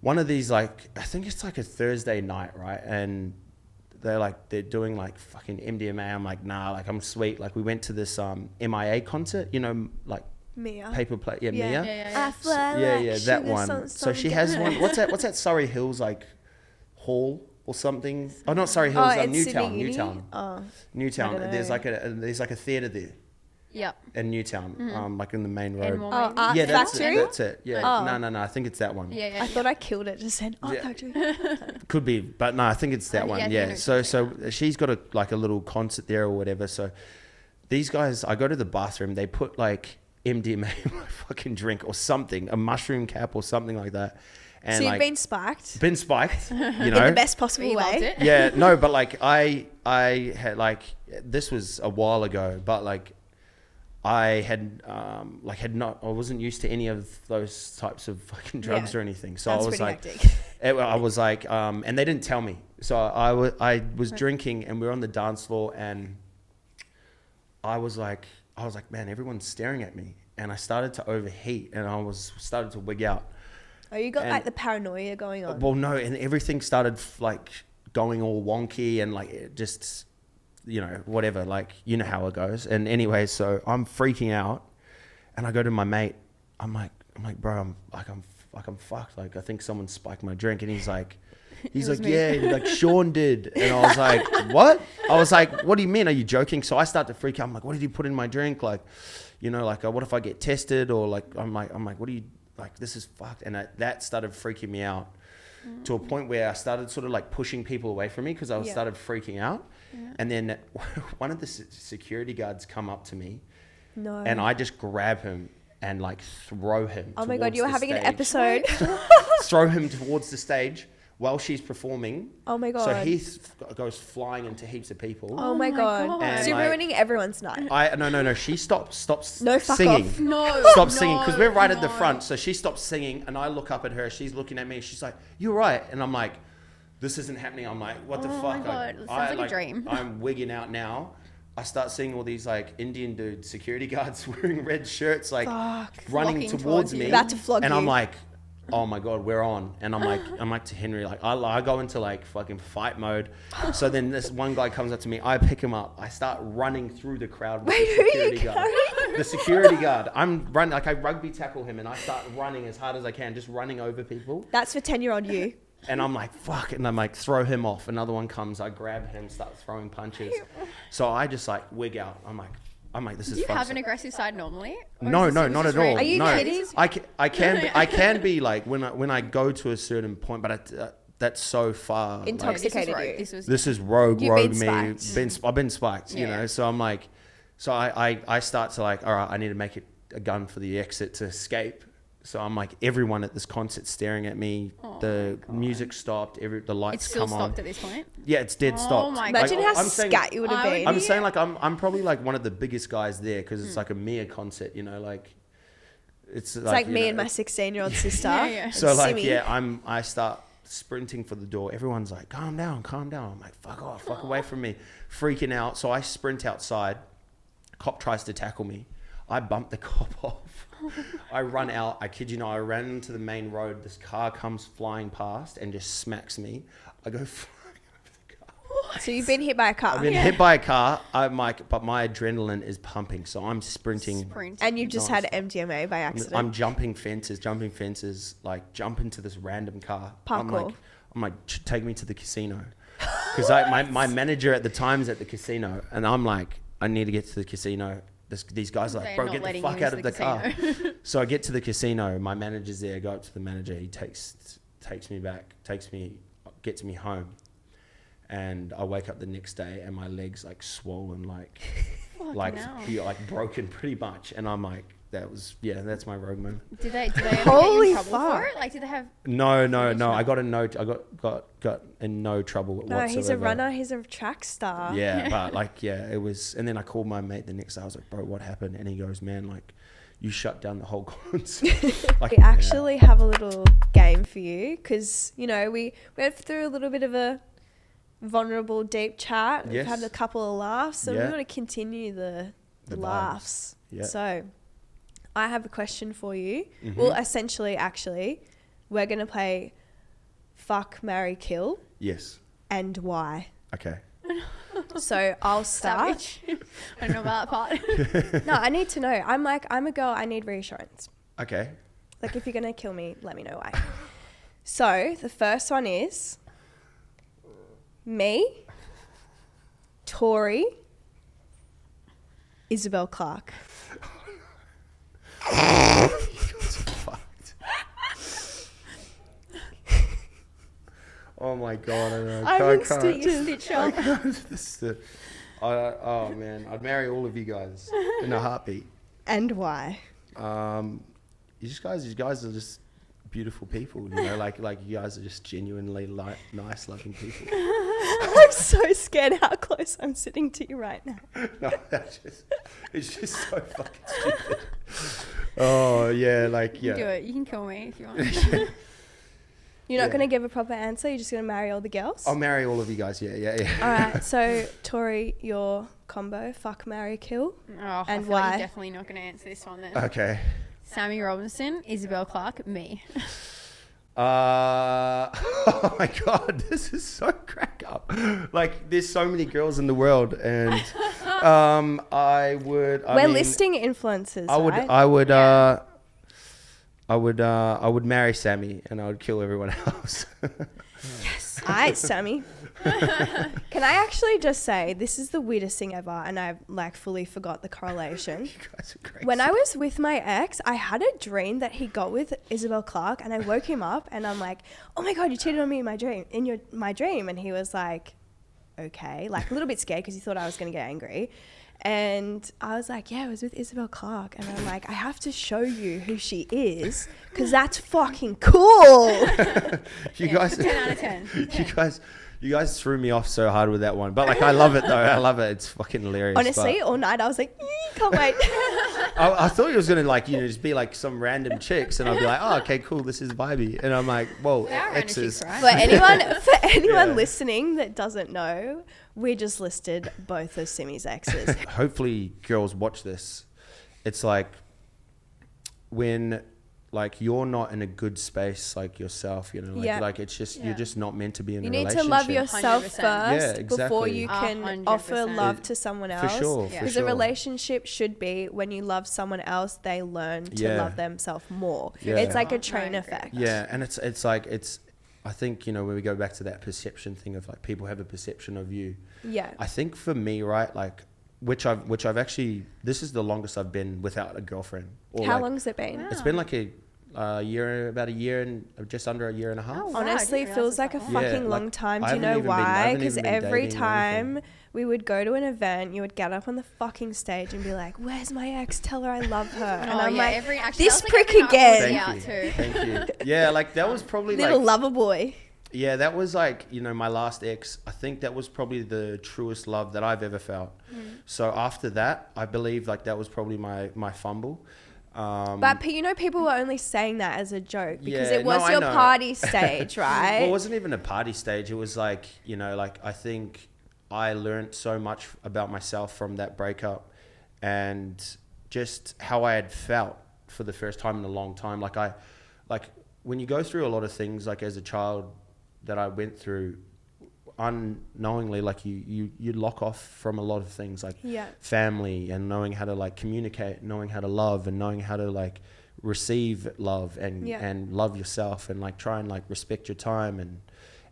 [SPEAKER 3] one of these, like, I think it's like a Thursday night, right? And they're doing like fucking MDMA. I'm like, nah, like, I'm sweet. Like, we went to this MIA concert, you know, like
[SPEAKER 5] Mia.
[SPEAKER 3] Paper Plate, Mia.
[SPEAKER 5] I fly like
[SPEAKER 3] that
[SPEAKER 5] sugar,
[SPEAKER 3] one. So she has one. What's that Surrey Hills like hall or something? Oh, not Surrey Hills.
[SPEAKER 5] it's
[SPEAKER 3] Newtown.
[SPEAKER 5] Sydney Uni?
[SPEAKER 3] Newtown.
[SPEAKER 5] Oh,
[SPEAKER 3] Newtown.
[SPEAKER 5] I don't
[SPEAKER 3] There's
[SPEAKER 5] know.
[SPEAKER 3] like a theatre there
[SPEAKER 4] Yep.
[SPEAKER 3] in Newtown, like in the main road.
[SPEAKER 4] more
[SPEAKER 5] Oh,
[SPEAKER 4] maybe.
[SPEAKER 5] Art
[SPEAKER 3] Yeah, that's
[SPEAKER 5] Factory?
[SPEAKER 3] it. That's it. Yeah.
[SPEAKER 5] Oh.
[SPEAKER 3] No. I think it's that one.
[SPEAKER 4] Yeah.
[SPEAKER 5] I thought I killed it just then. Oh,
[SPEAKER 3] Yeah.
[SPEAKER 5] Factory.
[SPEAKER 3] Could be, but no, I think it's that
[SPEAKER 4] Yeah,
[SPEAKER 3] one.
[SPEAKER 4] I
[SPEAKER 3] Yeah.
[SPEAKER 4] think
[SPEAKER 3] So she's got a little concert there or whatever. So these guys, I go to the bathroom. They put like MDMA in my fucking drink or something, a mushroom cap or something like that. And
[SPEAKER 5] So you've
[SPEAKER 3] like,
[SPEAKER 5] been spiked
[SPEAKER 3] been spiked, you know,
[SPEAKER 5] in the best possible
[SPEAKER 4] He loved
[SPEAKER 5] way.
[SPEAKER 4] it.
[SPEAKER 3] yeah, no, but like I had like, this was a while ago, but like I had I wasn't used to any of those types of fucking drugs
[SPEAKER 5] Yeah.
[SPEAKER 3] or anything. So
[SPEAKER 5] That's
[SPEAKER 3] I was
[SPEAKER 5] pretty
[SPEAKER 3] like,
[SPEAKER 5] hectic.
[SPEAKER 3] I was like, and they didn't tell me. So I was drinking, and we were on the dance floor, and I was like, man, everyone's staring at me, and I started to overheat, and I started to wig out.
[SPEAKER 5] Oh, you got
[SPEAKER 3] And-
[SPEAKER 5] like the paranoia going on.
[SPEAKER 3] Well, no, and everything started like going all wonky, and like it just, you know, whatever, like, you know how it goes. And anyway, so I'm freaking out, and I go to my mate. I'm like, bro, I'm fucked. Like, I think someone spiked my drink. And he's like, yeah, like Sean did. And I was like, what? I was like, what do you mean? Are you joking? So I start to freak out. I'm like, what did you put in my drink? Like, you know, like, what if I get tested? Or like, I'm like, what do you, like, this is fucked. And that started freaking me out to a point where I started sort of like pushing people away from me because I started freaking out. Yeah. And then one of the security guards come up to me,
[SPEAKER 5] No.
[SPEAKER 3] and I just grab him and like throw him.
[SPEAKER 5] Oh my God, you were having an
[SPEAKER 3] stage.
[SPEAKER 5] episode.
[SPEAKER 3] Throw him towards the stage while she's performing.
[SPEAKER 5] Oh my God.
[SPEAKER 3] So he goes flying into heaps of people.
[SPEAKER 5] Oh my God.
[SPEAKER 3] And
[SPEAKER 5] So you're
[SPEAKER 3] like,
[SPEAKER 5] ruining everyone's night.
[SPEAKER 3] No. She stops
[SPEAKER 5] No, fuck
[SPEAKER 3] singing.
[SPEAKER 5] off.
[SPEAKER 4] No.
[SPEAKER 3] Stops singing because we're right at the front. So she stops singing and I look up at her. She's looking at me. She's like, "You're right." And I'm like, "This isn't happening." I'm like, "What the fuck?"
[SPEAKER 4] my God. Sounds like a dream.
[SPEAKER 3] I'm wigging out now. I start seeing all these like Indian dudes, security guards wearing red shirts, like running
[SPEAKER 4] Flocking
[SPEAKER 3] towards
[SPEAKER 4] towards
[SPEAKER 3] me.
[SPEAKER 4] you.
[SPEAKER 5] About to flog
[SPEAKER 3] and
[SPEAKER 5] you.
[SPEAKER 3] I'm like, "Oh my God, we're on." And I'm like to Henry, like I go into like fucking fight mode. So then this one guy comes up to me. I pick him up. I start running through the crowd with the security guard. The security guard. I'm running, like I rugby tackle him and I start running as hard as I can, just running over people.
[SPEAKER 5] That's for 10-year-old you.
[SPEAKER 3] And I'm like, fuck. And I'm like, throw him off. Another one comes. I grab him, start throwing punches. So I just like wig out. I'm like, this is
[SPEAKER 4] Do you
[SPEAKER 3] fun.
[SPEAKER 4] have an aggressive side normally? Or
[SPEAKER 3] No,
[SPEAKER 4] is this-
[SPEAKER 3] no,
[SPEAKER 4] was
[SPEAKER 3] not
[SPEAKER 4] this
[SPEAKER 3] at all.
[SPEAKER 4] really-
[SPEAKER 5] Are you
[SPEAKER 3] no.
[SPEAKER 5] kidding?
[SPEAKER 3] I can be like when I go to a certain point, but that's so far. like,
[SPEAKER 5] Intoxicated you.
[SPEAKER 3] this is rogue
[SPEAKER 5] You've been
[SPEAKER 3] me.
[SPEAKER 5] spiked.
[SPEAKER 3] I've been spiked, you
[SPEAKER 4] Yeah.
[SPEAKER 3] know. So I'm like, I start to like, all right, I need to make it a gun for the exit to escape. So I'm like, everyone at this concert staring at me. The music stopped. The lights
[SPEAKER 4] It's still
[SPEAKER 3] come on.
[SPEAKER 4] stopped at this point.
[SPEAKER 3] Yeah, it's dead stopped.
[SPEAKER 4] my
[SPEAKER 5] Imagine
[SPEAKER 3] Like,
[SPEAKER 5] how
[SPEAKER 3] I'm saying-
[SPEAKER 5] scat you would have
[SPEAKER 4] I would
[SPEAKER 5] been.
[SPEAKER 3] I'm saying like I'm probably like one of the biggest guys there because it's like a Mia concert, you know, like it's
[SPEAKER 5] It's like
[SPEAKER 3] you
[SPEAKER 5] me
[SPEAKER 3] know,
[SPEAKER 5] and my 16-year-old sister.
[SPEAKER 4] Yeah.
[SPEAKER 3] So like
[SPEAKER 5] Simi.
[SPEAKER 3] yeah, I start sprinting for the door. Everyone's like, calm down. I'm like, fuck off, fuck away from me, freaking out. So I sprint outside. Cop tries to tackle me. I bump the cop off. I run out. I kid you not. I ran into the main road. This car comes flying past and just smacks me. I go flying over the car.
[SPEAKER 5] So you've been hit by a car.
[SPEAKER 3] I've been hit by a car. But my adrenaline is pumping, so I'm sprinting.
[SPEAKER 5] And you've just had MDMA by accident.
[SPEAKER 3] I'm jumping fences, like jump into this random car.
[SPEAKER 5] Parkour.
[SPEAKER 3] I'm like, take me to the casino. Because my manager at the time's at the casino, and I'm like, I need to get to the casino. These guys are like,
[SPEAKER 4] They're
[SPEAKER 3] bro,
[SPEAKER 4] not
[SPEAKER 3] get the
[SPEAKER 4] letting
[SPEAKER 3] fuck
[SPEAKER 4] you
[SPEAKER 3] out
[SPEAKER 4] into
[SPEAKER 3] of the
[SPEAKER 4] the
[SPEAKER 3] car. So I get to the casino. My manager's there. I go up to the manager. He takes me back, gets me home. And I wake up the next day and my legs like swollen, like broken pretty much. And I'm like, that's my rogue moment.
[SPEAKER 4] Did they ever
[SPEAKER 5] Holy
[SPEAKER 4] get in trouble
[SPEAKER 5] fuck.
[SPEAKER 4] for it? Like, did they have?
[SPEAKER 3] No. I got in no trouble whatsoever.
[SPEAKER 5] No, he's a runner. He's a track star.
[SPEAKER 3] Yeah, but it was. And then I called my mate the next day. I was like, bro, what happened? And he goes, man, like, you shut down the whole concert. Like,
[SPEAKER 5] We actually have a little game for you because, you know, we went through a little bit of a vulnerable, deep chat. We've
[SPEAKER 3] Yes.
[SPEAKER 5] had a couple of laughs. So we
[SPEAKER 3] Yeah.
[SPEAKER 5] want to continue the
[SPEAKER 3] The vibes.
[SPEAKER 5] laughs.
[SPEAKER 3] Yeah.
[SPEAKER 5] So I have a question for you.
[SPEAKER 3] Mhm.
[SPEAKER 5] Well, essentially, actually, we're going to play Fuck, Marry, Kill
[SPEAKER 3] Yes.
[SPEAKER 5] and why.
[SPEAKER 3] Okay.
[SPEAKER 5] So I'll start.
[SPEAKER 4] Savage. I don't know about that part.
[SPEAKER 5] No, I need to know. I'm a girl. I need reassurance.
[SPEAKER 3] Okay.
[SPEAKER 5] Like, if you're going to kill me, let me know why. So the first one is me, Tori, Isabel Clarke.
[SPEAKER 3] Fucked. Oh my god! I know.
[SPEAKER 5] I'm
[SPEAKER 3] I
[SPEAKER 5] in
[SPEAKER 3] can't.
[SPEAKER 5] stitches.
[SPEAKER 3] I can't. Oh man, I'd marry all of you guys in a heartbeat.
[SPEAKER 5] And why?
[SPEAKER 3] You guys are just beautiful people, you know. Like you guys are just genuinely nice, loving people.
[SPEAKER 5] I'm so scared how close I'm sitting to you right now.
[SPEAKER 3] No, it's just so fucking stupid. Oh yeah, like
[SPEAKER 4] You
[SPEAKER 3] yeah.
[SPEAKER 4] can do it. You can kill me if you want.
[SPEAKER 5] You're not
[SPEAKER 3] Yeah.
[SPEAKER 5] going to give a proper answer? You're just going to marry all the girls?
[SPEAKER 3] I'll marry all of you guys. Yeah.
[SPEAKER 5] All right. So, Tori, your combo, fuck, marry, kill.
[SPEAKER 4] Oh, I
[SPEAKER 5] And
[SPEAKER 4] feel like
[SPEAKER 5] why?
[SPEAKER 4] you're definitely not going to answer this one then.
[SPEAKER 3] Okay.
[SPEAKER 4] Sammy Robinson, Isabel Clarke, me.
[SPEAKER 3] Oh my god, this is so crack up. Like, there's so many girls in the world, and I
[SPEAKER 5] We're listing influencers, right?
[SPEAKER 3] I would marry Sammy, and I would kill everyone else.
[SPEAKER 5] Yes. All right, Sammy. Can I actually just say, this is the weirdest thing ever, and I've like fully forgot the correlation.
[SPEAKER 3] You guys are crazy.
[SPEAKER 5] When I was with my ex, I had a dream that he got with Isabel Clarke, and I woke him up, and I'm like, "Oh my god, you cheated on me in my dream!" And he was like, "Okay," like a little bit scared because he thought I was going to get angry. And I was like, yeah, it was with Isabel Clarke. And I'm like, I have to show you who she is because that's fucking cool.
[SPEAKER 3] You guys,
[SPEAKER 4] 10 out of 10.
[SPEAKER 3] You guys threw me off so hard with that one. But like, I love it though. I love it. It's fucking hilarious.
[SPEAKER 5] Honestly, all night I was like, can't wait.
[SPEAKER 3] I thought it was going to like, just be like some random chicks and I'll be like, oh, okay, cool. This is vibey. And I'm like, whoa,
[SPEAKER 4] They are random
[SPEAKER 3] exes.
[SPEAKER 4] chicks, right?
[SPEAKER 5] For anyone
[SPEAKER 3] Yeah.
[SPEAKER 5] listening that doesn't know, we just listed both of Simi's exes.
[SPEAKER 3] Hopefully girls watch this. It's like when like you're not in a good space like yourself, like it's just you're just not meant to be in
[SPEAKER 5] You
[SPEAKER 3] a
[SPEAKER 5] need
[SPEAKER 3] relationship.
[SPEAKER 5] to love yourself
[SPEAKER 4] 100%.
[SPEAKER 5] first
[SPEAKER 3] Yeah,
[SPEAKER 5] before
[SPEAKER 3] exactly.
[SPEAKER 5] you can
[SPEAKER 4] 100%.
[SPEAKER 5] offer love to someone else.
[SPEAKER 3] For sure,
[SPEAKER 4] Yeah.
[SPEAKER 3] for
[SPEAKER 5] Because
[SPEAKER 3] sure.
[SPEAKER 5] a relationship should be when you love someone else, they learn to
[SPEAKER 3] Yeah.
[SPEAKER 5] love themselves more.
[SPEAKER 3] Yeah.
[SPEAKER 5] It's like a
[SPEAKER 4] I
[SPEAKER 5] train
[SPEAKER 4] agree.
[SPEAKER 5] effect.
[SPEAKER 3] Yeah, and it's like I think when we go back to that perception thing of like people have a perception of you.
[SPEAKER 5] Yeah.
[SPEAKER 3] I think for me, right, like which I've actually, this is the longest I've been without a girlfriend. Or
[SPEAKER 5] How
[SPEAKER 3] like,
[SPEAKER 5] long has it been?
[SPEAKER 3] It's been like about a year and just under a year and a half.
[SPEAKER 4] Oh, wow. I
[SPEAKER 5] Honestly,
[SPEAKER 4] didn't
[SPEAKER 5] it feels
[SPEAKER 4] realize
[SPEAKER 5] like a
[SPEAKER 4] it was
[SPEAKER 3] that
[SPEAKER 5] fucking
[SPEAKER 3] long.
[SPEAKER 5] long
[SPEAKER 3] like,
[SPEAKER 5] time.
[SPEAKER 3] I
[SPEAKER 5] Do you
[SPEAKER 3] haven't
[SPEAKER 5] know
[SPEAKER 3] even been- I
[SPEAKER 5] why?
[SPEAKER 3] haven't
[SPEAKER 5] Because
[SPEAKER 3] even been
[SPEAKER 5] every
[SPEAKER 3] dating or
[SPEAKER 5] time
[SPEAKER 3] anything.
[SPEAKER 5] we would go to an event, you would get up on the fucking stage and be like, "Where's my ex? Tell her I love her." And
[SPEAKER 4] Oh,
[SPEAKER 5] I'm
[SPEAKER 4] yeah,
[SPEAKER 5] like,
[SPEAKER 4] actually,
[SPEAKER 5] "This
[SPEAKER 4] that was, like,
[SPEAKER 5] prick
[SPEAKER 4] every night we would
[SPEAKER 5] again."
[SPEAKER 4] be
[SPEAKER 3] Thank
[SPEAKER 4] out
[SPEAKER 3] you.
[SPEAKER 4] too.
[SPEAKER 3] Thank you. Yeah, like that was probably
[SPEAKER 5] Little
[SPEAKER 3] like,
[SPEAKER 5] lover boy.
[SPEAKER 3] yeah, that was like, my last ex. I think that was probably the truest love that I've ever felt. So after that, I believe like that was probably my fumble.
[SPEAKER 5] But people were only saying that as a joke because
[SPEAKER 3] Yeah,
[SPEAKER 5] it was
[SPEAKER 3] no, I
[SPEAKER 5] your
[SPEAKER 3] know.
[SPEAKER 5] party stage, right?
[SPEAKER 3] Well, it wasn't even a party stage. It was like, like I think I learned so much about myself from that breakup and just how I had felt for the first time in a long time. Like when you go through a lot of things, like as a child that I went through, unknowingly, like you lock off from a lot of things, like
[SPEAKER 5] Yeah.
[SPEAKER 3] family and knowing how to like communicate, knowing how to love and knowing how to like receive love and love yourself and like try and like respect your time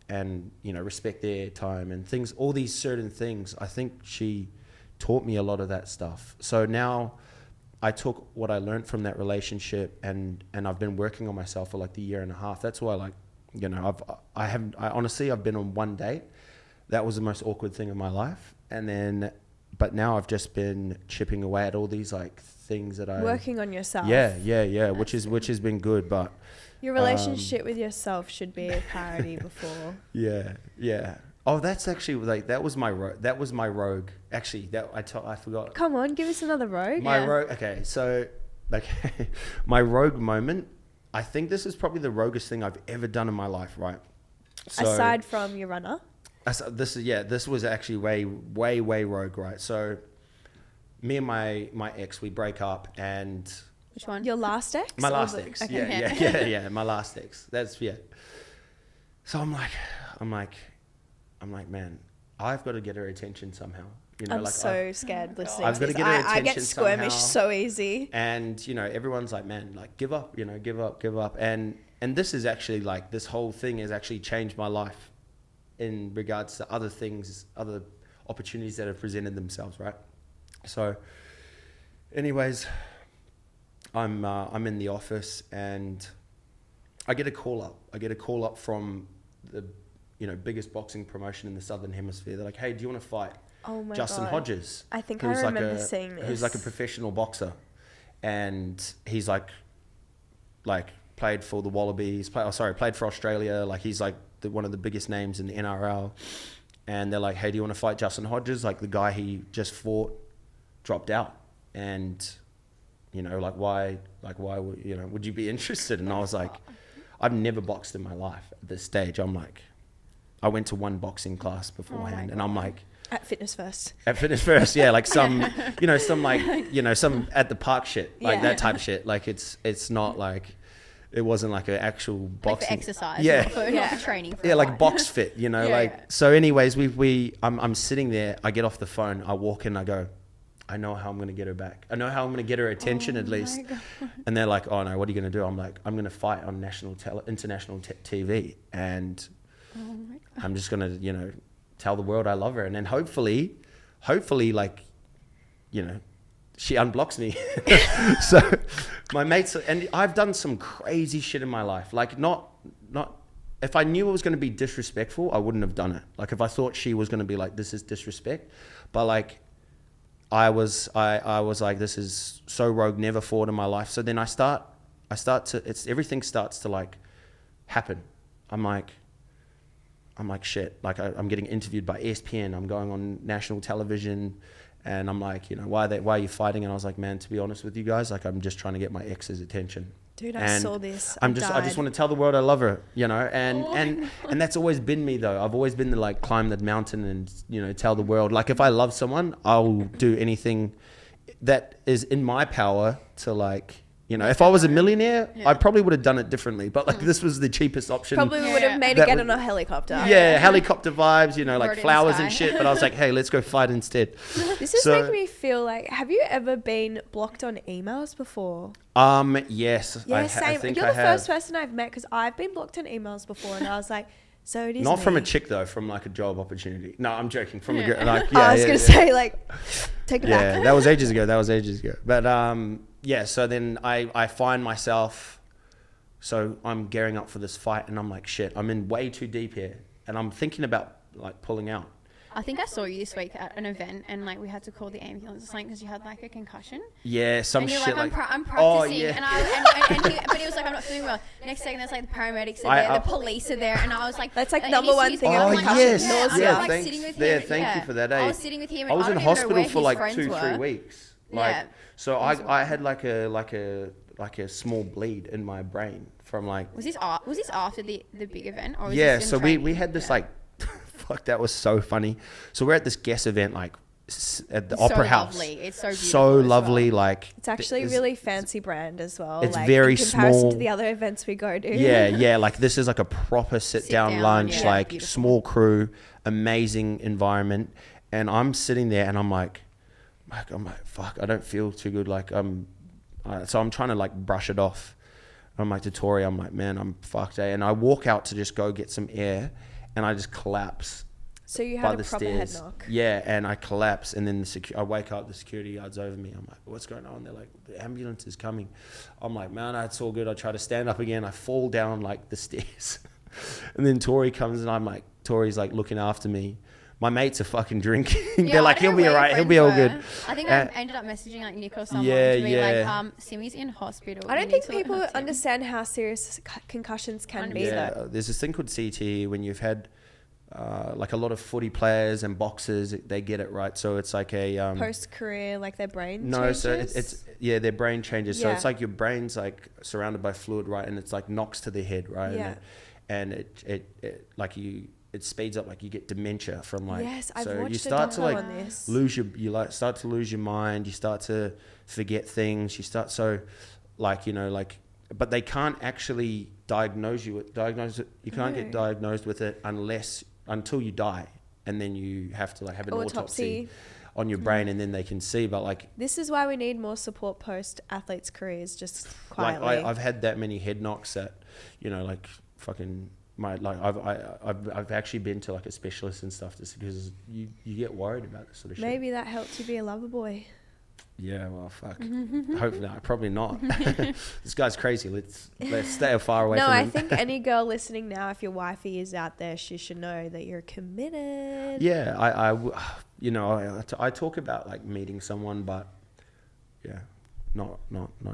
[SPEAKER 3] and respect their time and things, all these certain things. I think she taught me a lot of that stuff. So now I took what I learned from that relationship and I've been working on myself for like the year and a half. That's why I honestly, I've been on one date. That was the most awkward thing in my life. But now I've just been chipping away at all these like things that
[SPEAKER 5] Working on yourself.
[SPEAKER 3] Yeah, which has been good, but
[SPEAKER 5] Your relationship with yourself should be a priority before.
[SPEAKER 3] yeah. Oh, that's actually like that was my rogue. Actually, that I forgot.
[SPEAKER 5] Come on, give us another rogue.
[SPEAKER 3] My rogue. Okay, so like my rogue moment. I think this is probably the roguest thing I've ever done in my life. Right. So,
[SPEAKER 5] Aside from your runner.
[SPEAKER 3] This was actually way rogue. Right. So me and my ex, we break up and.
[SPEAKER 4] Which one?
[SPEAKER 5] Your last ex?
[SPEAKER 3] My
[SPEAKER 5] Or
[SPEAKER 3] last
[SPEAKER 5] the-
[SPEAKER 3] ex.
[SPEAKER 5] okay.
[SPEAKER 3] Yeah. My last ex. That's So I'm like, man, I've got to get her attention somehow.
[SPEAKER 5] I'm
[SPEAKER 3] like
[SPEAKER 5] so scared listening
[SPEAKER 3] I've
[SPEAKER 5] to
[SPEAKER 3] got to
[SPEAKER 5] this.
[SPEAKER 3] get her
[SPEAKER 5] I get
[SPEAKER 3] attention
[SPEAKER 5] squirmish
[SPEAKER 3] somehow.
[SPEAKER 5] so easy.
[SPEAKER 3] And everyone's like, man, like give up, give up. And this is actually like this whole thing has actually changed my life in regards to other things, other opportunities that have presented themselves, right? So, anyways, I'm in the office and I get a call up from the biggest boxing promotion in the Southern Hemisphere. They're like, hey, do you want to fight
[SPEAKER 5] Oh my
[SPEAKER 3] Justin
[SPEAKER 5] God.
[SPEAKER 3] Hodges?
[SPEAKER 5] I think I
[SPEAKER 3] who's
[SPEAKER 5] remember seeing this.
[SPEAKER 3] Who's like a professional boxer, and he's like played for the Wallabies. Played for Australia. Like he's like one of the biggest names in the NRL. And they're like, hey, do you want to fight Justin Hodges? Like the guy he just fought dropped out, and why would you be interested? And I was like, I've never boxed in my life at this stage. I'm like, I went to one boxing class beforehand, and I'm like,
[SPEAKER 5] At Fitness First.
[SPEAKER 3] at Fitness First, yeah, like some some at the park shit, like
[SPEAKER 5] Yeah.
[SPEAKER 3] that type of shit. Like it's not like, it wasn't like an actual
[SPEAKER 4] Like
[SPEAKER 3] boxing.
[SPEAKER 4] for exercise,
[SPEAKER 3] Yeah.
[SPEAKER 4] not for training. For
[SPEAKER 3] Yeah,
[SPEAKER 4] a
[SPEAKER 3] like
[SPEAKER 4] fight.
[SPEAKER 3] box fit, like. So anyways, I'm sitting there, I get off the phone, I walk in, I go, I know how I'm going to get her back. I know how I'm going to get her attention at least. And they're like, oh no, what are you going to do? I'm like, I'm going to fight on international TV. And I'm just going to, tell the world I love her. And then hopefully like, she unblocks me. So my mates, and I've done some crazy shit in my life. Like not, if I knew it was going to be disrespectful, I wouldn't have done it. Like if I thought she was going to be like, this is disrespect, but like, I was like, this is so rogue, never forward in my life. So then I start to, everything starts to like happen. I'm like, shit, like I'm getting interviewed by ESPN. I'm going on national television, and I'm like, you know, why are you fighting? And I was like, man, to be honest with you guys, like I'm just trying to get my ex's attention.
[SPEAKER 5] Dude, I saw this.
[SPEAKER 3] I just want to tell the world I love her, you know, and that's always been me though. I've always been to like climb the mountain and, you know, tell the world. Like if I love someone, I'll do anything that is in my power to like, you know, if I was a millionaire, I probably would have done it differently. But like this was the cheapest option.
[SPEAKER 5] Probably would have made it get on a helicopter.
[SPEAKER 3] Yeah, helicopter vibes, you know, like
[SPEAKER 4] Rode in
[SPEAKER 3] flowers
[SPEAKER 4] Skye.
[SPEAKER 3] and shit. But I was like, hey, let's go fight instead.
[SPEAKER 5] This is making me feel like, have you ever been blocked on emails before?
[SPEAKER 3] Yes.
[SPEAKER 5] Yeah,
[SPEAKER 3] I
[SPEAKER 5] same.
[SPEAKER 3] think
[SPEAKER 5] You're
[SPEAKER 3] I
[SPEAKER 5] the
[SPEAKER 3] have.
[SPEAKER 5] first person I've met, because I've been blocked on emails before, and I was like, so it is
[SPEAKER 3] Not from a
[SPEAKER 5] me.
[SPEAKER 3] chick though, from like a job opportunity. No, I'm joking. From a girl. Like,
[SPEAKER 5] I was going to say, like, take it
[SPEAKER 3] yeah,
[SPEAKER 5] back.
[SPEAKER 3] that was ages ago. But yeah, so then I find myself, so I'm gearing up for this fight, and I'm like, shit, I'm in way too deep here, and I'm thinking about like pulling out.
[SPEAKER 4] I think I saw you this week at an event, and like we had to call the ambulance or something because you had like a concussion.
[SPEAKER 3] Yeah, some
[SPEAKER 4] And you're
[SPEAKER 3] shit
[SPEAKER 4] like,
[SPEAKER 3] like.
[SPEAKER 4] I'm practicing,
[SPEAKER 3] Oh, yeah.
[SPEAKER 4] but he was like, I'm not feeling well. Next second, there's like the paramedics are there, the police are there, and I was like,
[SPEAKER 5] That's like
[SPEAKER 4] and
[SPEAKER 5] number
[SPEAKER 4] he's-
[SPEAKER 5] one
[SPEAKER 4] he's
[SPEAKER 5] thing
[SPEAKER 4] like,
[SPEAKER 5] of
[SPEAKER 4] I'm
[SPEAKER 5] concussion.
[SPEAKER 3] yes,
[SPEAKER 5] No, it's
[SPEAKER 3] yeah,
[SPEAKER 5] not.
[SPEAKER 4] like
[SPEAKER 3] thanks.
[SPEAKER 4] sitting with
[SPEAKER 3] Yeah,
[SPEAKER 4] him.
[SPEAKER 3] thank you for that.
[SPEAKER 4] I
[SPEAKER 3] Eh?
[SPEAKER 4] was sitting with him.
[SPEAKER 3] I was in
[SPEAKER 4] don't even know
[SPEAKER 3] hospital
[SPEAKER 4] where
[SPEAKER 3] for
[SPEAKER 4] his
[SPEAKER 3] like
[SPEAKER 4] friends
[SPEAKER 3] 2-3
[SPEAKER 4] were.
[SPEAKER 3] weeks.
[SPEAKER 4] Yeah.
[SPEAKER 3] So I had like a small bleed in my brain from like.
[SPEAKER 4] Was this after the big event? Or was
[SPEAKER 3] Yeah,
[SPEAKER 4] this in
[SPEAKER 3] so
[SPEAKER 4] training?
[SPEAKER 3] we had this like, fuck, that was so funny. So we're at this guest event like at the
[SPEAKER 4] It's
[SPEAKER 3] Opera
[SPEAKER 4] so
[SPEAKER 3] House.
[SPEAKER 4] lovely. It's so beautiful
[SPEAKER 3] So
[SPEAKER 4] as
[SPEAKER 3] lovely,
[SPEAKER 4] well.
[SPEAKER 3] like
[SPEAKER 5] It's actually really fancy brand as well.
[SPEAKER 3] It's
[SPEAKER 5] like,
[SPEAKER 3] very
[SPEAKER 5] in comparison
[SPEAKER 3] small.
[SPEAKER 5] to the other events we go to.
[SPEAKER 3] yeah, like this is like a proper sit down
[SPEAKER 4] down,
[SPEAKER 3] lunch,
[SPEAKER 4] yeah,
[SPEAKER 3] like
[SPEAKER 4] beautiful.
[SPEAKER 3] small crew, amazing environment, and I'm sitting there and I'm like, fuck, I don't feel too good. Like so I'm trying to like brush it off. I'm like to Tori, I'm like, man, I'm fucked, eh? And I walk out to just go get some air, and I just collapse.
[SPEAKER 5] So you
[SPEAKER 3] By
[SPEAKER 5] had a
[SPEAKER 3] the
[SPEAKER 5] proper
[SPEAKER 3] stairs.
[SPEAKER 5] head knock.
[SPEAKER 3] Yeah, and I collapse, and then I wake up, the security guard's over me. I'm like, what's going on? They're like, the ambulance is coming. I'm like, man, it's all good. I try to stand up again. I fall down like the stairs. And then Tori comes, and I'm like, Tori's like looking after me. My mates are fucking drinking.
[SPEAKER 4] Yeah,
[SPEAKER 3] They're like,
[SPEAKER 4] I don't
[SPEAKER 3] he'll be
[SPEAKER 4] know
[SPEAKER 3] all
[SPEAKER 4] where
[SPEAKER 3] right.
[SPEAKER 4] your
[SPEAKER 3] He'll be all
[SPEAKER 4] friends
[SPEAKER 3] good.
[SPEAKER 4] were. I think I ended up messaging like Nick or someone
[SPEAKER 3] Yeah,
[SPEAKER 4] to be
[SPEAKER 3] yeah.
[SPEAKER 4] like, Simi's in hospital.
[SPEAKER 5] I
[SPEAKER 4] You
[SPEAKER 5] don't
[SPEAKER 4] need
[SPEAKER 5] think
[SPEAKER 4] to let
[SPEAKER 5] people
[SPEAKER 4] him see him."
[SPEAKER 5] understand how serious concussions can be,
[SPEAKER 3] Yeah,
[SPEAKER 5] though.
[SPEAKER 3] there's this thing called CTE when you've had like a lot of footy players and boxers, they get it, right? So it's like a
[SPEAKER 5] Post-career, like their brain
[SPEAKER 3] no,
[SPEAKER 5] changes.
[SPEAKER 3] so it's yeah, their brain changes. So
[SPEAKER 5] Yeah.
[SPEAKER 3] it's like your brain's like surrounded by fluid, right? And it's like knocks to the head, right?
[SPEAKER 5] Yeah.
[SPEAKER 3] And it like it speeds up, like you get dementia from like.
[SPEAKER 5] Yes, I've
[SPEAKER 3] so
[SPEAKER 5] watched
[SPEAKER 3] you
[SPEAKER 5] a
[SPEAKER 3] start to
[SPEAKER 5] doco
[SPEAKER 3] like
[SPEAKER 5] on this.
[SPEAKER 3] start to lose your mind. You start to forget things. You start like, you know, like, but they can't actually diagnose it. You can't get
[SPEAKER 5] No.
[SPEAKER 3] diagnosed with it until you die, and then you have to like have an autopsy on your brain, and then they can see. But like,
[SPEAKER 5] This is why we need more support post-athletes' careers, just quietly.
[SPEAKER 3] like I've had that many head knocks that, you know, like fucking my like I've actually been to like a specialist and stuff just because you get worried about this sort of shit.
[SPEAKER 5] Maybe that helped you be a lover boy.
[SPEAKER 3] Yeah, well, fuck. Hopefully, no, probably not. This guy's crazy. Let's stay far away
[SPEAKER 5] No,
[SPEAKER 3] from
[SPEAKER 5] I
[SPEAKER 3] him.
[SPEAKER 5] think any girl listening now, if your wifey is out there, she should know that you're committed.
[SPEAKER 3] Yeah, you know, I talk about like meeting someone, but yeah, not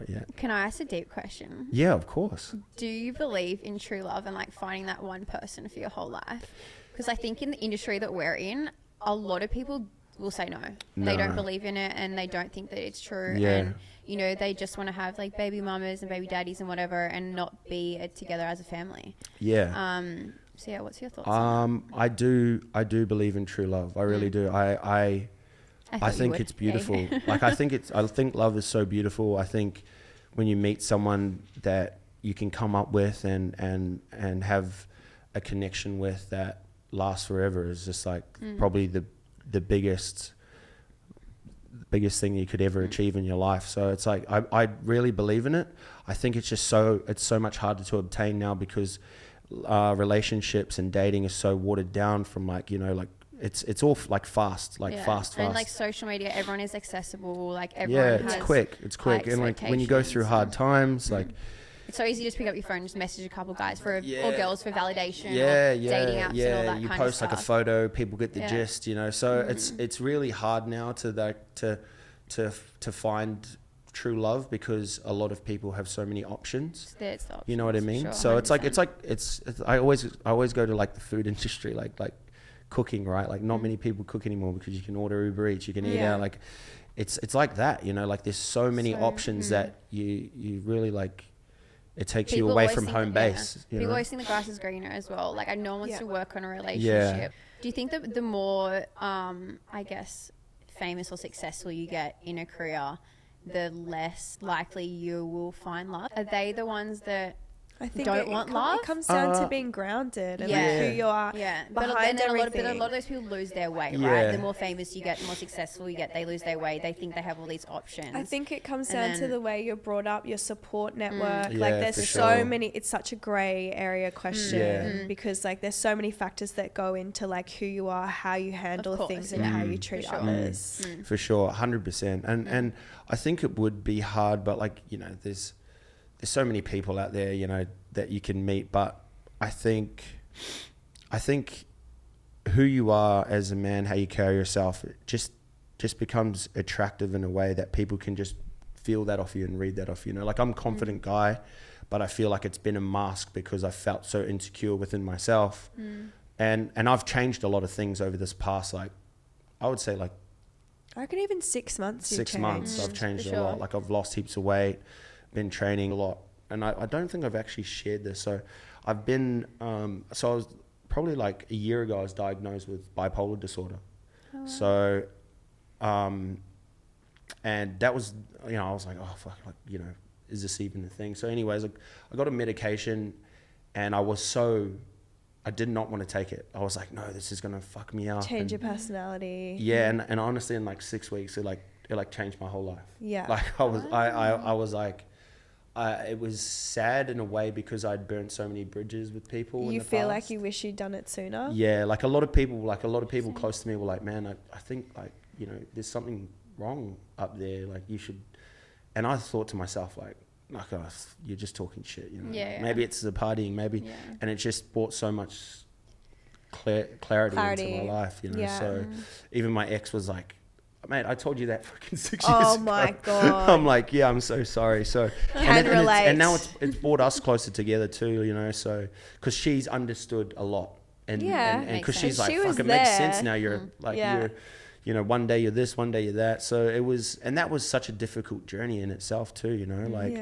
[SPEAKER 3] yet.
[SPEAKER 4] Can I ask a deep question?
[SPEAKER 3] Yeah, of course.
[SPEAKER 4] Do you believe in true love and like finding that one person for your whole life? Because I think in the industry that we're in, a lot of people will say no. They don't believe in it, and they don't think that it's true.
[SPEAKER 3] Yeah.
[SPEAKER 4] And you know, they just want to have like baby mamas and baby daddies and whatever, and not be together as a family.
[SPEAKER 3] Yeah.
[SPEAKER 4] So yeah, what's your thoughts on
[SPEAKER 3] I do believe in true love. I really do. I
[SPEAKER 4] that?
[SPEAKER 3] think it's beautiful. Like I think love is so beautiful. I think when you meet someone that you can come up with and have a connection with that lasts forever is just like probably the biggest thing you could ever achieve in your life. So it's like I really believe in it. I think it's just so much harder to obtain now because relationships and dating is so watered down from like, you know, like it's all like fast, like fast.
[SPEAKER 4] And like social media, everyone is accessible. Like everyone
[SPEAKER 3] Yeah,
[SPEAKER 4] has
[SPEAKER 3] it's quick. And like when you go through hard times, like
[SPEAKER 4] It's so easy to just pick up your phone and just message a couple guys or girls for validation.
[SPEAKER 3] Yeah,
[SPEAKER 4] or dating apps and all that
[SPEAKER 3] you
[SPEAKER 4] kind
[SPEAKER 3] post
[SPEAKER 4] of
[SPEAKER 3] like a
[SPEAKER 4] stuff.
[SPEAKER 3] photo, people get the gist, you know. So it's really hard now to find true love because a lot of people have so many options. You know what I mean?
[SPEAKER 4] Sure,
[SPEAKER 3] so
[SPEAKER 4] 100%.
[SPEAKER 3] it's I always go to like the food industry, like cooking, right? Like not many people cook anymore because you can order Uber Eats, you can eat out. Like it's like that, you know. Like there's so many options that you really like. It takes you away from home base.
[SPEAKER 4] People always think the grass is greener as well. Like no one wants to work on a relationship. Do you think that the more, I guess, famous or successful you get in a career, the less likely you will find love? Are they the ones that
[SPEAKER 5] I think
[SPEAKER 4] don't want love?
[SPEAKER 5] It comes down to being grounded and like
[SPEAKER 4] Yeah.
[SPEAKER 5] who you are
[SPEAKER 4] But
[SPEAKER 5] behind
[SPEAKER 4] then
[SPEAKER 5] everything.
[SPEAKER 4] a lot of those people lose their way,
[SPEAKER 3] Yeah.
[SPEAKER 4] right? The more famous you get, the more successful you get, they lose their way. They think they have all these options.
[SPEAKER 5] I think it comes
[SPEAKER 4] And
[SPEAKER 5] down to
[SPEAKER 4] then-
[SPEAKER 5] the way you're brought up, your support network.
[SPEAKER 3] Yeah,
[SPEAKER 5] Like there's
[SPEAKER 3] for
[SPEAKER 5] so
[SPEAKER 3] sure.
[SPEAKER 5] many, it's such a grey area question because like there's so many factors that go into like who you are, how you handle
[SPEAKER 4] course,
[SPEAKER 5] things and
[SPEAKER 4] yeah.
[SPEAKER 5] how you treat
[SPEAKER 4] sure.
[SPEAKER 5] others.
[SPEAKER 3] For sure, 100%. And I think it would be hard, but like, you know, there's so many people out there, you know, that you can meet, but I think who you are as a man, how you carry yourself, it just becomes attractive in a way that people can just feel that off you and read that off you. You know, like I'm a confident guy, but I feel like it's been a mask because I felt so insecure within myself. And I've changed a lot of things over this past, like, I would say like
[SPEAKER 5] I reckon even 6 months.
[SPEAKER 3] 6 months, I've changed
[SPEAKER 4] for
[SPEAKER 3] a lot.
[SPEAKER 4] sure.
[SPEAKER 3] Like I've lost heaps of weight, been training a lot. And I don't think I've actually shared this. So I've been, so I was probably like a year ago, I was diagnosed with bipolar disorder. So, and that was, you know, I was like, oh fuck, like, you know, is this even a thing? So anyways, like, I got a medication and I did not want to take it. I was like, no, this is going to fuck me up.
[SPEAKER 5] Change
[SPEAKER 3] and,
[SPEAKER 5] your personality.
[SPEAKER 3] yeah. And honestly, in like 6 weeks, it changed my whole life.
[SPEAKER 5] Yeah.
[SPEAKER 3] Like I was like, it was sad in a way because I'd burnt so many bridges with people.
[SPEAKER 5] You
[SPEAKER 3] in the
[SPEAKER 5] feel
[SPEAKER 3] past.
[SPEAKER 5] like you wish you'd done it sooner?
[SPEAKER 3] Yeah, like a lot of people close to me were like, man, I think like, you know, there's something wrong up there. Like you should, and I thought to myself like, oh, you're just talking shit, you know.
[SPEAKER 4] Yeah.
[SPEAKER 3] Maybe it's the partying, maybe, and it just brought so much clarity into my life, you know.
[SPEAKER 5] Yeah.
[SPEAKER 3] So even my ex was like, mate, I told you that fucking 6 years
[SPEAKER 5] Oh
[SPEAKER 3] ago.
[SPEAKER 5] my God.
[SPEAKER 3] I'm like, yeah, I'm so sorry. So
[SPEAKER 5] Can relate.
[SPEAKER 3] and now it's brought us closer together too, you know. So because she's understood a lot, and
[SPEAKER 5] Yeah.
[SPEAKER 3] and
[SPEAKER 4] Makes
[SPEAKER 3] because she's
[SPEAKER 5] sense.
[SPEAKER 3] like,
[SPEAKER 5] She was
[SPEAKER 3] fuck, it makes
[SPEAKER 5] there.
[SPEAKER 3] sense now. You're like
[SPEAKER 5] Yeah.
[SPEAKER 3] you're, you know, one day you're this, one day you're that. So it was, and that was such a difficult journey in itself too, you know, like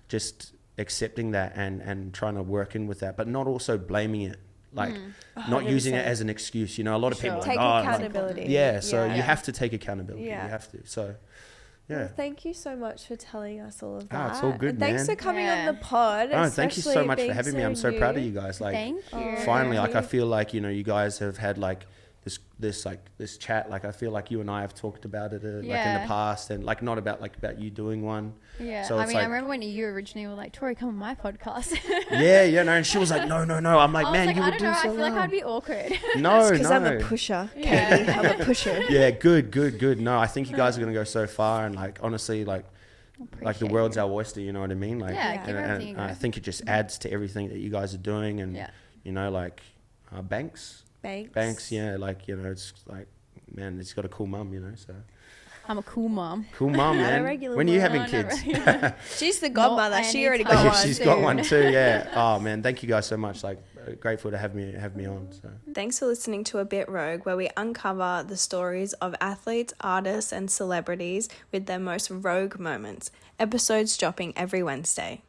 [SPEAKER 3] just accepting that and trying to work in with that, but not also blaming it. Like not using it
[SPEAKER 5] 100%.
[SPEAKER 3] as an excuse, you know. A lot of people are
[SPEAKER 5] Take
[SPEAKER 3] like, oh,
[SPEAKER 5] accountability.
[SPEAKER 3] yeah. So
[SPEAKER 5] Yeah.
[SPEAKER 3] you have to take accountability.
[SPEAKER 5] Yeah.
[SPEAKER 3] You have to. So yeah.
[SPEAKER 5] Well, thank you so much for telling us all of that.
[SPEAKER 3] Ah, it's all good,
[SPEAKER 5] and thanks
[SPEAKER 3] man.
[SPEAKER 5] for coming
[SPEAKER 4] Yeah.
[SPEAKER 5] on the pod.
[SPEAKER 3] Oh, thank you so
[SPEAKER 5] especially
[SPEAKER 3] much for
[SPEAKER 5] being
[SPEAKER 3] having me. I'm so proud of you guys. Like,
[SPEAKER 4] Thank you.
[SPEAKER 3] finally, like I
[SPEAKER 5] Thank you.
[SPEAKER 3] feel like, you know, you guys have had like this chat. Like I feel like you and I have talked about it like in
[SPEAKER 4] Yeah.
[SPEAKER 3] the past, and like not about you doing one.
[SPEAKER 4] Yeah.
[SPEAKER 3] So
[SPEAKER 4] I
[SPEAKER 3] it's
[SPEAKER 4] mean,
[SPEAKER 3] like,
[SPEAKER 4] I remember when you originally were like, Tori, come on my podcast.
[SPEAKER 3] yeah, no. And she was like, no. I'm like,
[SPEAKER 4] I was
[SPEAKER 3] man,
[SPEAKER 4] like,
[SPEAKER 3] you
[SPEAKER 4] I
[SPEAKER 3] would
[SPEAKER 4] don't
[SPEAKER 3] do
[SPEAKER 4] know.
[SPEAKER 3] so
[SPEAKER 4] I feel like
[SPEAKER 3] well.
[SPEAKER 4] I'd be awkward.
[SPEAKER 3] No,
[SPEAKER 5] Because
[SPEAKER 3] no.
[SPEAKER 5] I'm a pusher,
[SPEAKER 4] Yeah.
[SPEAKER 5] Katie. I'm a pusher.
[SPEAKER 3] Yeah, good. No, I think you guys are gonna go so far, and like honestly, like the
[SPEAKER 4] Appreciate
[SPEAKER 3] world's
[SPEAKER 4] you.
[SPEAKER 3] our oyster. You know what I mean? Like,
[SPEAKER 4] Yeah, give everything
[SPEAKER 3] and
[SPEAKER 4] a go.
[SPEAKER 3] I think it just adds to everything that you guys are doing, and
[SPEAKER 4] Yeah.
[SPEAKER 3] you know, like Banks, yeah, like, you know, it's like, man, it's got a cool mum, you know, so
[SPEAKER 4] I'm a cool mom.
[SPEAKER 3] cool mum,
[SPEAKER 5] Not a
[SPEAKER 3] man.
[SPEAKER 5] regular
[SPEAKER 3] When are you
[SPEAKER 5] mum.
[SPEAKER 3] having
[SPEAKER 4] No, not
[SPEAKER 3] kids?
[SPEAKER 4] regular.
[SPEAKER 5] She's the godmother.
[SPEAKER 4] Not
[SPEAKER 5] She already
[SPEAKER 4] anytime
[SPEAKER 5] got
[SPEAKER 3] Yeah,
[SPEAKER 5] one.
[SPEAKER 3] she's got
[SPEAKER 4] soon.
[SPEAKER 3] one too. Yeah. Oh man, thank you guys so much. Like, grateful to have me on. So.
[SPEAKER 1] Thanks for listening to A Bit Rogue, where we uncover the stories of athletes, artists, and celebrities with their most rogue moments. Episodes dropping every Wednesday.